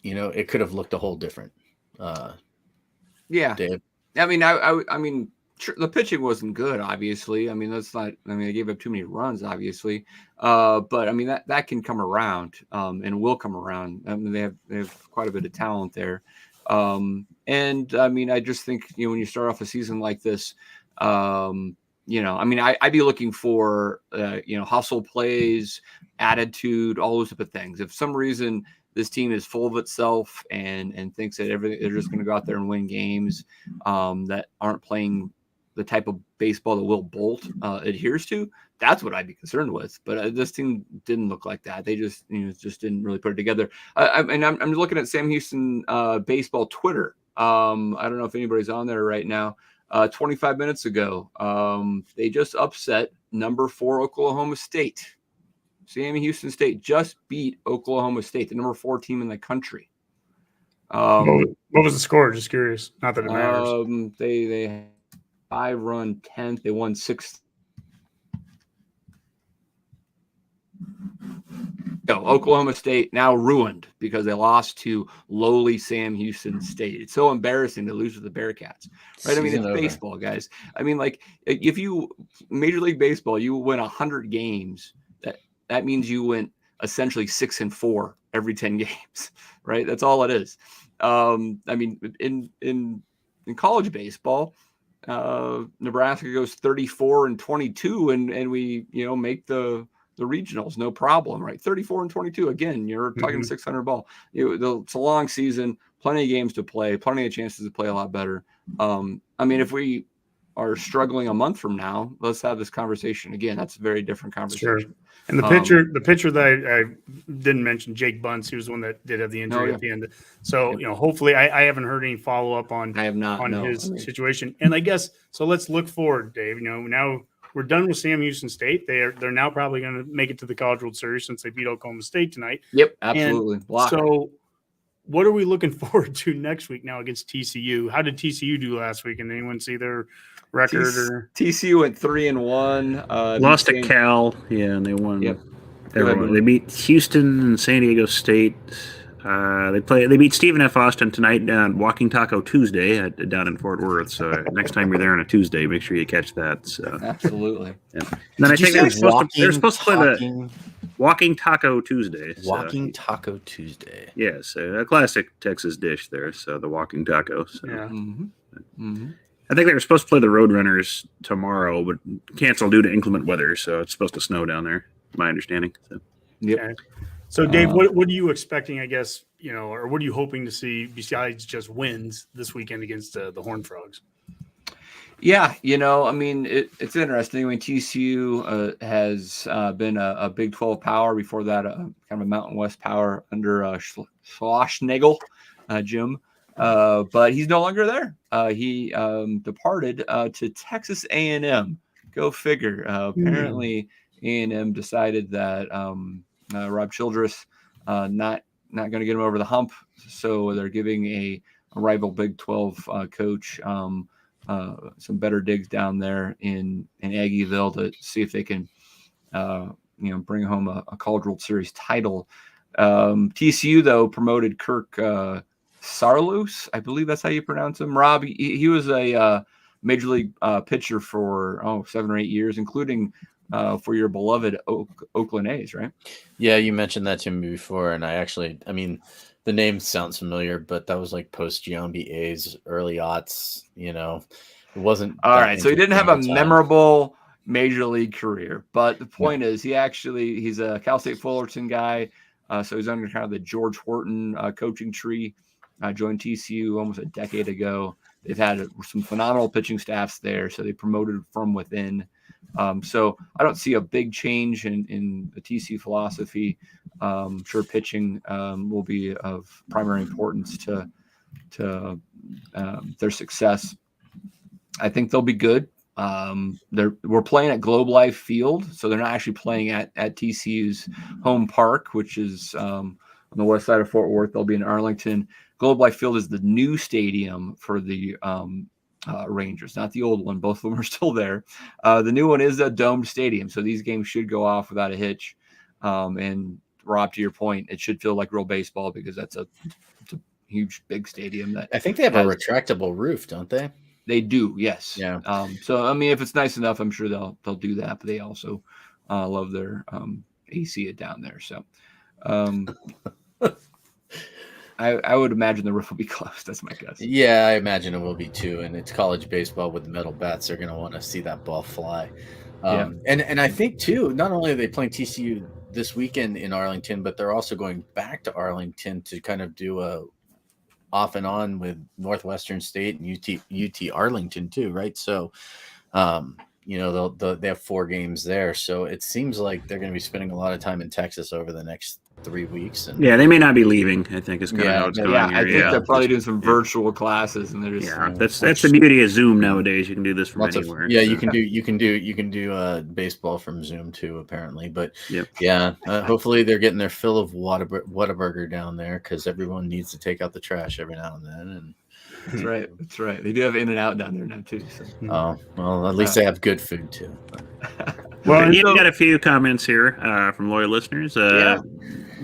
it could have looked a whole different. Dave. I mean, I mean, the pitching wasn't good, obviously. I mean, they gave up too many runs, obviously. But I mean, that can come around, and will come around. I mean, they have quite a bit of talent there. And I mean, I just think, when you start off a season like this, I mean, I'd be looking for, hustle plays, attitude, all those type of things. If some reason this team is full of itself and thinks that they're just going to go out there and win games that aren't playing the type of baseball that Will Bolt adheres to, that's what I'd be concerned with. But this team didn't look like that. They just, just didn't really put it together. I'm looking at Sam Houston baseball Twitter. I don't know if anybody's on there right now. 25 minutes ago, they just upset number 4 Oklahoma State. Sam Houston State just beat Oklahoma State, the number 4 team in the country. What was the score? Just curious. Not that it matters. They had 5-run 10th. They won 6. No, Oklahoma State now ruined because they lost to lowly Sam Houston State. It's so embarrassing to lose to the Bearcats, right? I mean, it's baseball, guys. I mean, like, if you Major League Baseball, you win 100 games. That means you went essentially 6-4 every 10 games, right? That's all it is. I mean, in college baseball, Nebraska goes 34-22, and we make the regionals, no problem, right? 34-22. Again, you're talking 600 ball. It's a long season, plenty of games to play, plenty of chances to play a lot better. I mean, if we are struggling a month from now, let's have this conversation again. That's a very different conversation. Sure. And the pitcher that I didn't mention, Jake Bunce, he was the one that did have the injury at the end. So, hopefully I haven't heard any follow up on his situation. And I guess, so let's look forward, Dave. Now we're done with Sam Houston State. They're now probably going to make it to the College World Series since they beat Oklahoma State tonight. Yep, absolutely. So what are we looking forward to next week now against TCU? How did TCU do last week? And anyone see their record? TCU went 3-1. Lost to Cal, and they won. Yep. They beat Houston and San Diego State. They beat Stephen F. Austin tonight down Walking Taco Tuesday down in Fort Worth. So next time you're there on a Tuesday, make sure you catch that. So Absolutely. yeah. And then I think they're supposed to play the Walking Taco Tuesday. Walking Taco Tuesday. Yeah, so a classic Texas dish there. So the Walking Taco. So. Yeah. I think they were supposed to play the Roadrunners tomorrow, but canceled due to inclement weather. So it's supposed to snow down there, my understanding. So. Yep. Okay. So, Dave, what are you expecting, I guess, or what are you hoping to see besides just wins this weekend against the Horned Frogs? Yeah, I mean, it's interesting. I mean, TCU has been a Big 12 power before that, kind of a Mountain West power under Schlossnagel, Jim. But he's no longer there. He departed to Texas A&M. Go figure. Apparently, A&M decided that Rob Childress not going to get him over the hump, so they're giving a rival Big 12 coach some better digs down there in Aggieville to see if they can bring home a College World Series title. TCU though promoted Kirk Saarloos, I believe that's how you pronounce him. Rob, he was a major league pitcher for 7 or 8 years, including for your beloved Oakland A's, right? Yeah, you mentioned that to me before, and the name sounds familiar, but that was like post Giambi A's, early aughts. It wasn't all right. So he didn't have a memorable major league career, but the point is, he's a Cal State Fullerton guy, so he's under kind of the George Horton coaching tree. Joined TCU almost a decade ago. They've had some phenomenal pitching staffs there, so they promoted from within. So I don't see a big change in the TCU philosophy. Sure, pitching will be of primary importance to their success. I think they'll be good. We're playing at Globe Life Field, so they're not actually playing at TCU's home park, which is on the west side of Fort Worth. They'll be in Arlington. Globe Life Field is the new stadium for the Rangers, not the old one. Both of them are still there. The new one is a domed stadium, so these games should go off without a hitch. And Rob, to your point, it should feel like real baseball because it's a huge, big stadium. That I think they have a retractable roof, don't they? They do, yes. Yeah. So I mean, if it's nice enough, I'm sure they'll do that. But they also love their AC it down there. So I would imagine the roof will be closed. That's my guess. Yeah, I imagine it will be too. And it's college baseball with metal bats. They're going to want to see that ball fly. And I think too, not only are they playing TCU this weekend in Arlington, but they're also going back to Arlington to kind of do a off and on with Northwestern State and UT Arlington too, right? So, they have 4 games there. So it seems like they're going to be spending a lot of time in Texas over the next 3 weeks. And they may not be leaving, I think is kind of how it's going. I think they're probably doing some virtual classes, and they're just that's the beauty of Zoom nowadays. You can do this from anywhere. You can do baseball from Zoom too, apparently. But hopefully they're getting their fill of Whataburger down there because everyone needs to take out the trash every now and then. And That's right. They do have In-N-Out down there now too. So. Oh well, at least they have good food too. Well, you've got a few comments here from loyal listeners.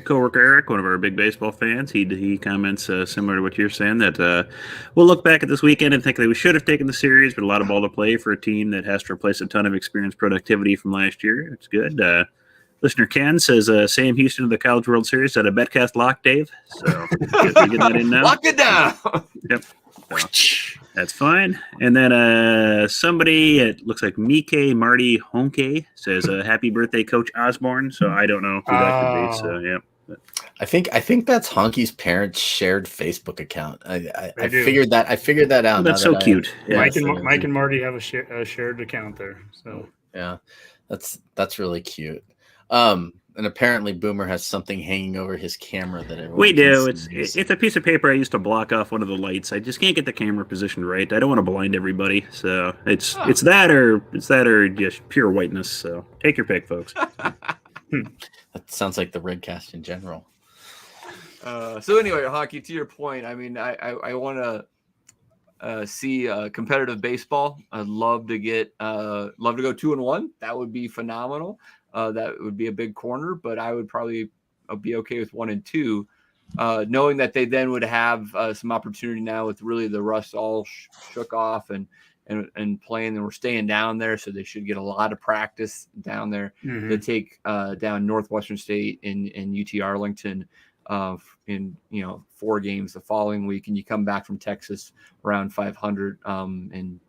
Coworker Eric, one of our big baseball fans, he comments similar to what you're saying, that we'll look back at this weekend and think that we should have taken the series, but a lot of ball to play for a team that has to replace a ton of experienced productivity from last year. It's good. Listener Ken says Sam Houston to the College World Series at a Betcast lock, Dave. So get that in now. Lock it down. Yep. So, that's fine. And then somebody, it looks like Mike Marty Honke, says happy birthday, Coach Osborne. So I don't know who that could be. So yeah. I think that's Honke's parents' shared Facebook account. I figured that out. Oh, that's so cute. Mike and Marty have a shared account there. So yeah, that's really cute. And apparently Boomer has something hanging over his camera that everyone we do. can see. It's a piece of paper I used to block off one of the lights. I just can't get the camera positioned right. I don't want to blind everybody. So it's that or just pure whiteness. So take your pick, folks. That sounds like the Redcast in general. So anyway, Honke, to your point, I mean, I want to see competitive baseball. I'd love to go 2-1. That would be phenomenal. that would be a big corner, but I would probably be okay with 1 and 2, knowing that they then would have some opportunity now with really the rust all shook off and playing, and we're staying down there, so they should get a lot of practice down there to take down Northwestern State and UT Arlington in 4 games the following week, and you come back from Texas around 500, and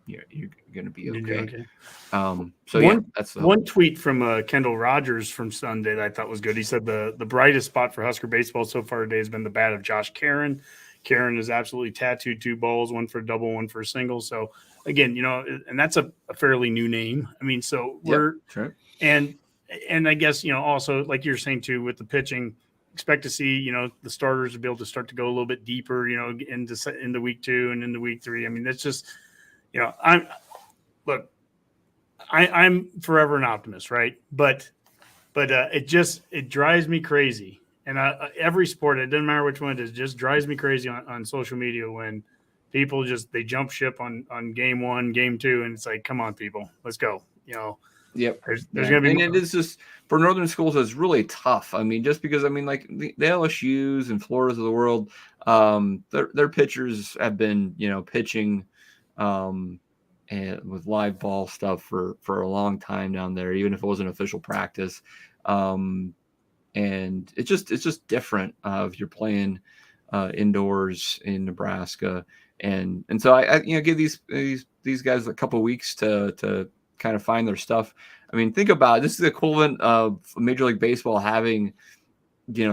you're going to be okay. That's one tweet from Kendall Rogers from Sunday that I thought was good. He said the brightest spot for Husker baseball so far today has been the bat of Josh Karen. Karen is absolutely tattooed 2 balls, 1 for a double, 1 for a single. So again, and that's a fairly new name. I mean, so we're sure. And I guess, also like you're saying too, with the pitching, expect to see, the starters will be able to start to go a little bit deeper, into week 2 and into week 3. I mean, that's just, I'm forever an optimist, right? But it drives me crazy. And every sport, it doesn't matter which one it is, just drives me crazy on social media when people they jump ship on game 1, game 2, and it's like, come on, people, let's go. Yep. There's going to be, and it is just for Northern schools, it's really tough. I mean, just because like the LSU's and Florida's of the world, their pitchers have been pitching and with live ball stuff for a long time down there, even if it wasn't official practice. And it's just different if you're playing indoors in Nebraska, and so I give these guys a couple of weeks to kind of find their stuff. I mean, think about it. This is the equivalent of Major League Baseball having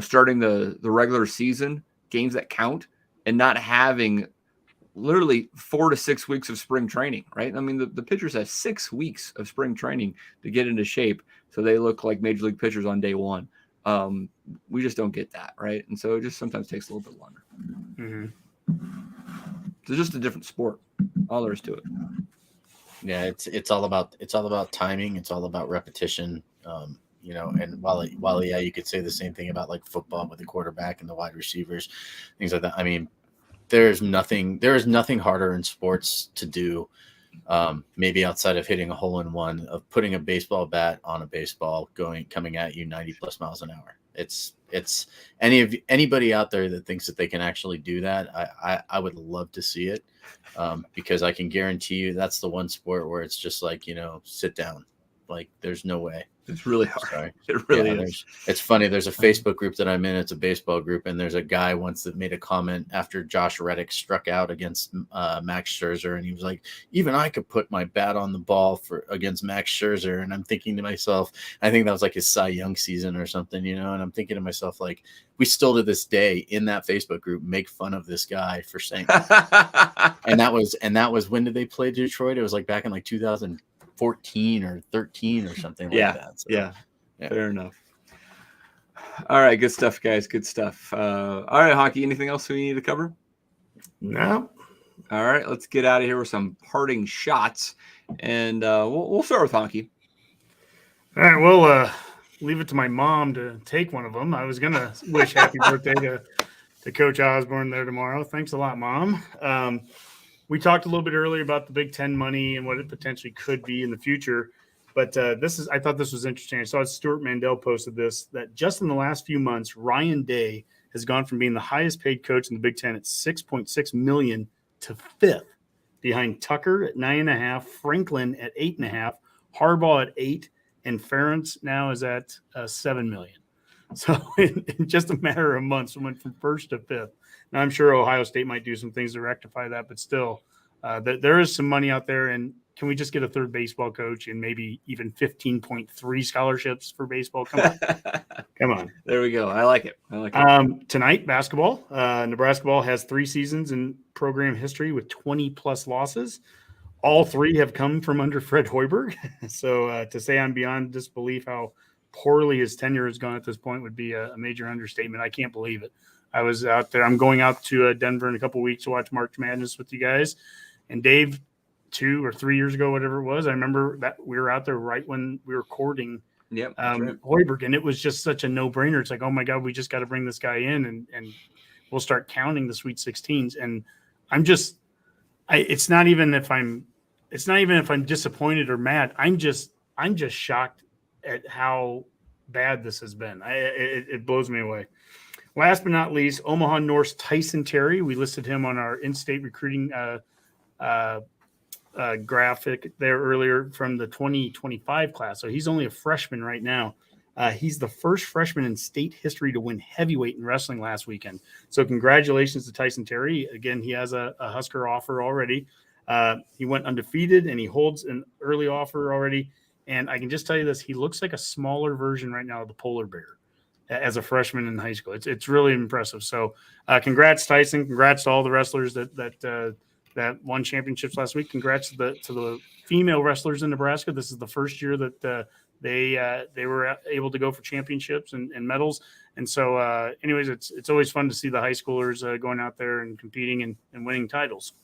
starting the regular season games that count and not having literally 4 to 6 weeks of spring training, right? I mean, the pitchers have 6 weeks of spring training to get into shape so they look like Major League pitchers on day 1. We just don't get that, right? And so it just sometimes takes a little bit longer. It's just a different sport. All there is to it. Yeah, it's all about timing. It's all about repetition. And while you could say the same thing about like football with the quarterback and the wide receivers, things like that. I mean, there is nothing harder in sports to do. Maybe outside of hitting a hole in one, of putting a baseball bat on a baseball coming at you 90 plus miles an hour. It's anybody out there that thinks that they can actually do that. I would love to see it, because I can guarantee you that's the one sport where it's just like, sit down. Like there's no way. It's really hard. Sorry. It really is. It's funny. There's a Facebook group that I'm in. It's a baseball group. And there's a guy once that made a comment after Josh Reddick struck out against Max Scherzer. And he was like, even I could put my bat on the ball against Max Scherzer. And I'm thinking to myself, I think that was like his Cy Young season or something, and I'm thinking to myself, like, we still to this day in that Facebook group make fun of this guy for saying that. and that was when did they play Detroit? It was like back in like 2014 or 13 or something like that. So, yeah, fair enough. All right, good stuff, guys. Good stuff. All right, Honke, anything else we need to cover? No. All right, let's get out of here with some parting shots, and we'll start with Honke. All right, we'll leave it to my mom to take one of them. I was gonna wish happy birthday to Coach Osborne there tomorrow. Thanks a lot, Mom. We talked a little bit earlier about the Big Ten money and what it potentially could be in the future. But I thought this was interesting. I saw Stuart Mandel posted this, that just in the last few months, Ryan Day has gone from being the highest paid coach in the Big Ten at $6.6 million to 5th, behind Tucker at 9.5, Franklin at 8.5, Harbaugh at 8, and Ferentz now is at $7 million. So in just a matter of months, we went from 1st to 5th. Now, I'm sure Ohio State might do some things to rectify that, but still, there is some money out there. And can we just get a third baseball coach and maybe even 15.3 scholarships for baseball? Come on. Come on. There we go. I like it. Tonight, basketball. Nebraska ball has 3 seasons in program history with 20-plus losses. All 3 have come from under Fred Hoiberg. So to say I'm beyond disbelief how poorly his tenure has gone at this point would be a major understatement. I can't believe it. I was out there. I'm going out to Denver in a couple of weeks to watch March Madness with you guys. And Dave, 2 or 3 years ago, whatever it was, I remember that we were out there right when we were courting Hoiberg, and it was just such a no-brainer. It's like, oh my God, we just got to bring this guy in, and we'll start counting the Sweet 16s. And it's not even if I'm disappointed or mad. I'm just shocked at how bad this has been. It blows me away. Last but not least, Omaha Norse Tyson Terry. We listed him on our in-state recruiting graphic there earlier from the 2025 class. So he's only a freshman right now. He's the first freshman in state history to win heavyweight in wrestling last weekend. So congratulations to Tyson Terry. Again, he has a Husker offer already. He went undefeated, and he holds an early offer already. And I can just tell you this, he looks like a smaller version right now of the polar bear as a freshman in high school. It's really impressive. So congrats, Tyson. Congrats to all the wrestlers that won championships last week. Congrats to the female wrestlers in Nebraska. This is the first year that they were able to go for championships and medals. And so anyways, it's always fun to see the high schoolers going out there and competing and winning titles.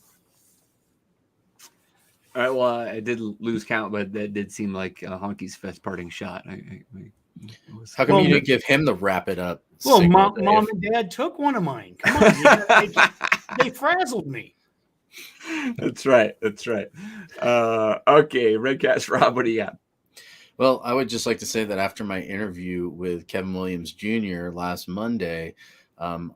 All right. Well, I did lose count, but that did seem like Honke's fifth parting shot. How come you didn't give him the wrap it up? Well, signal, mom Dave? and dad took one of mine. Come on, they frazzled me. That's right. Okay, Redcast Rob, what do you got? Well, I would just like to say that after my interview with Kevin Williams Jr. last Monday,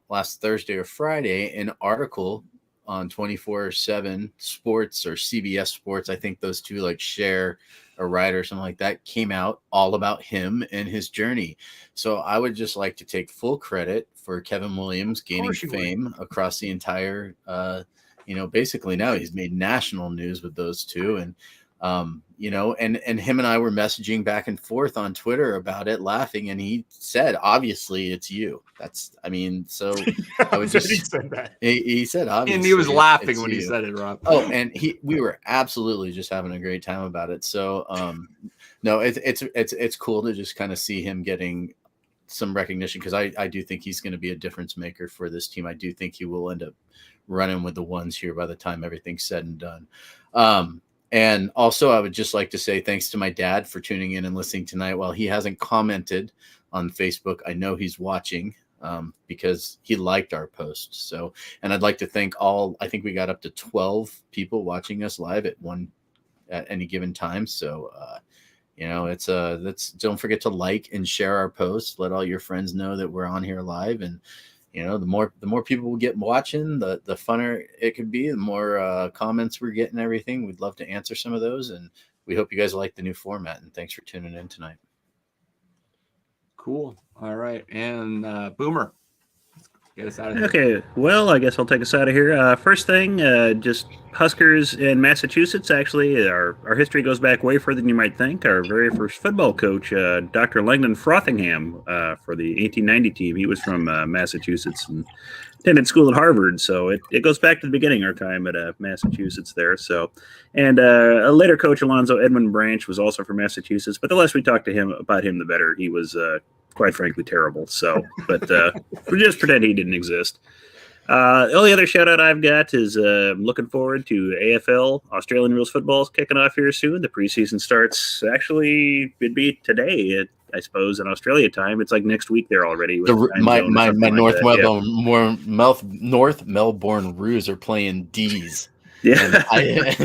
last Thursday or Friday, an article on 24/7 Sports or CBS Sports, I think those two like share a writer or something like that, came out all about him and his journey. So I would just like to take full credit for Kevin Williams gaining fame across the entire, basically now he's made national news with those two. And, and him and I were messaging back and forth on Twitter about it, laughing. And he said, obviously it's you. So I would just, he said that. He said, obviously. And he was laughing when he said it, Rob. Oh, and we were absolutely just having a great time about it. So, no, it's cool to just kind of see him getting some recognition, because I do think he's going to be a difference maker for this team. I do think he will end up running with the ones here by the time everything's said and done. And also, I would just like to say thanks to my dad for tuning in and listening tonight. While he hasn't commented on Facebook, I know he's watching because he liked our post. So, and I'd like to thank I think we got up to 12 people watching us live at any given time. So, don't forget to like and share our posts. Let all your friends know that we're on here live. And, the more people we get watching, the funner it could be, the more comments we're getting, everything. We'd love to answer some of those. And we hope you guys like the new format. And thanks for tuning in tonight. Cool. All right. And Boomer, get us out of here. Okay, well, I guess I'll take us out of here. First thing, just Huskers in Massachusetts. Actually, our history goes back way further than you might think. Our very first football coach, Dr. Langdon Frothingham, for the 1890 team. He was from Massachusetts and attended school at Harvard. So it goes back to the beginning, our time at Massachusetts there. So, and a later coach, Alonzo Edmund Branch, was also from Massachusetts. But the less we talk to him about him, the better. He was quite frankly terrible. So, but we just pretend he didn't exist. The only other shout out I've got is I'm looking forward to AFL, Australian Rules football, kicking off here soon. The preseason starts actually, it'd be today, I suppose, in Australia time. It's like next week there already. My North Melbourne Roos are playing D's. Yeah, I'd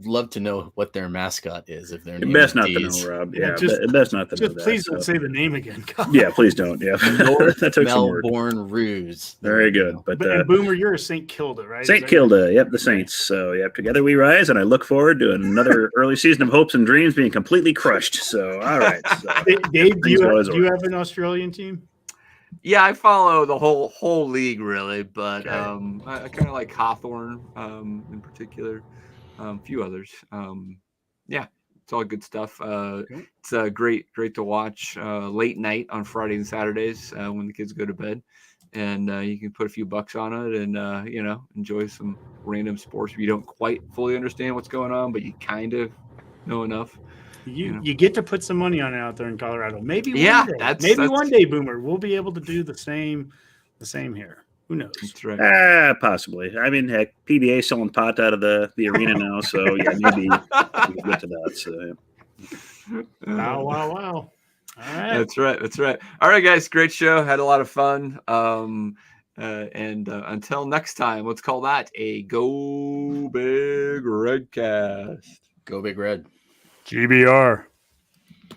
love to know what their mascot is if they're best not to know, Rob. Yeah, best not to know. Please don't say the name again. Yeah, please don't. Yeah, North that took Melbourne Roos. Very good. But and Boomer, you're a St. Kilda, right? St. Kilda, yep, the Saints. So yep, together we rise, and I look forward to another early season of hopes and dreams being completely crushed. So all right, Dave, do you have an Australian team? Yeah, I follow the whole league really, but I kind of like Hawthorne in particular, a few others. Yeah, it's all good stuff. It's great to watch late night on Friday and Saturdays when the kids go to bed, and you can put a few bucks on it and enjoy some random sports where you don't quite fully understand what's going on, but you kind of know enough. You get to put some money on it out there in Colorado. Maybe one day, Boomer, we'll be able to do the same here. Who knows? That's right. Possibly. I mean, heck, PBA selling pot out of the arena now, so yeah, maybe we can get to that. So yeah. Wow. All right. That's right. All right, guys, great show. Had a lot of fun. And until next time, let's call that a Go Big Redcast. Go Big Red. GBR.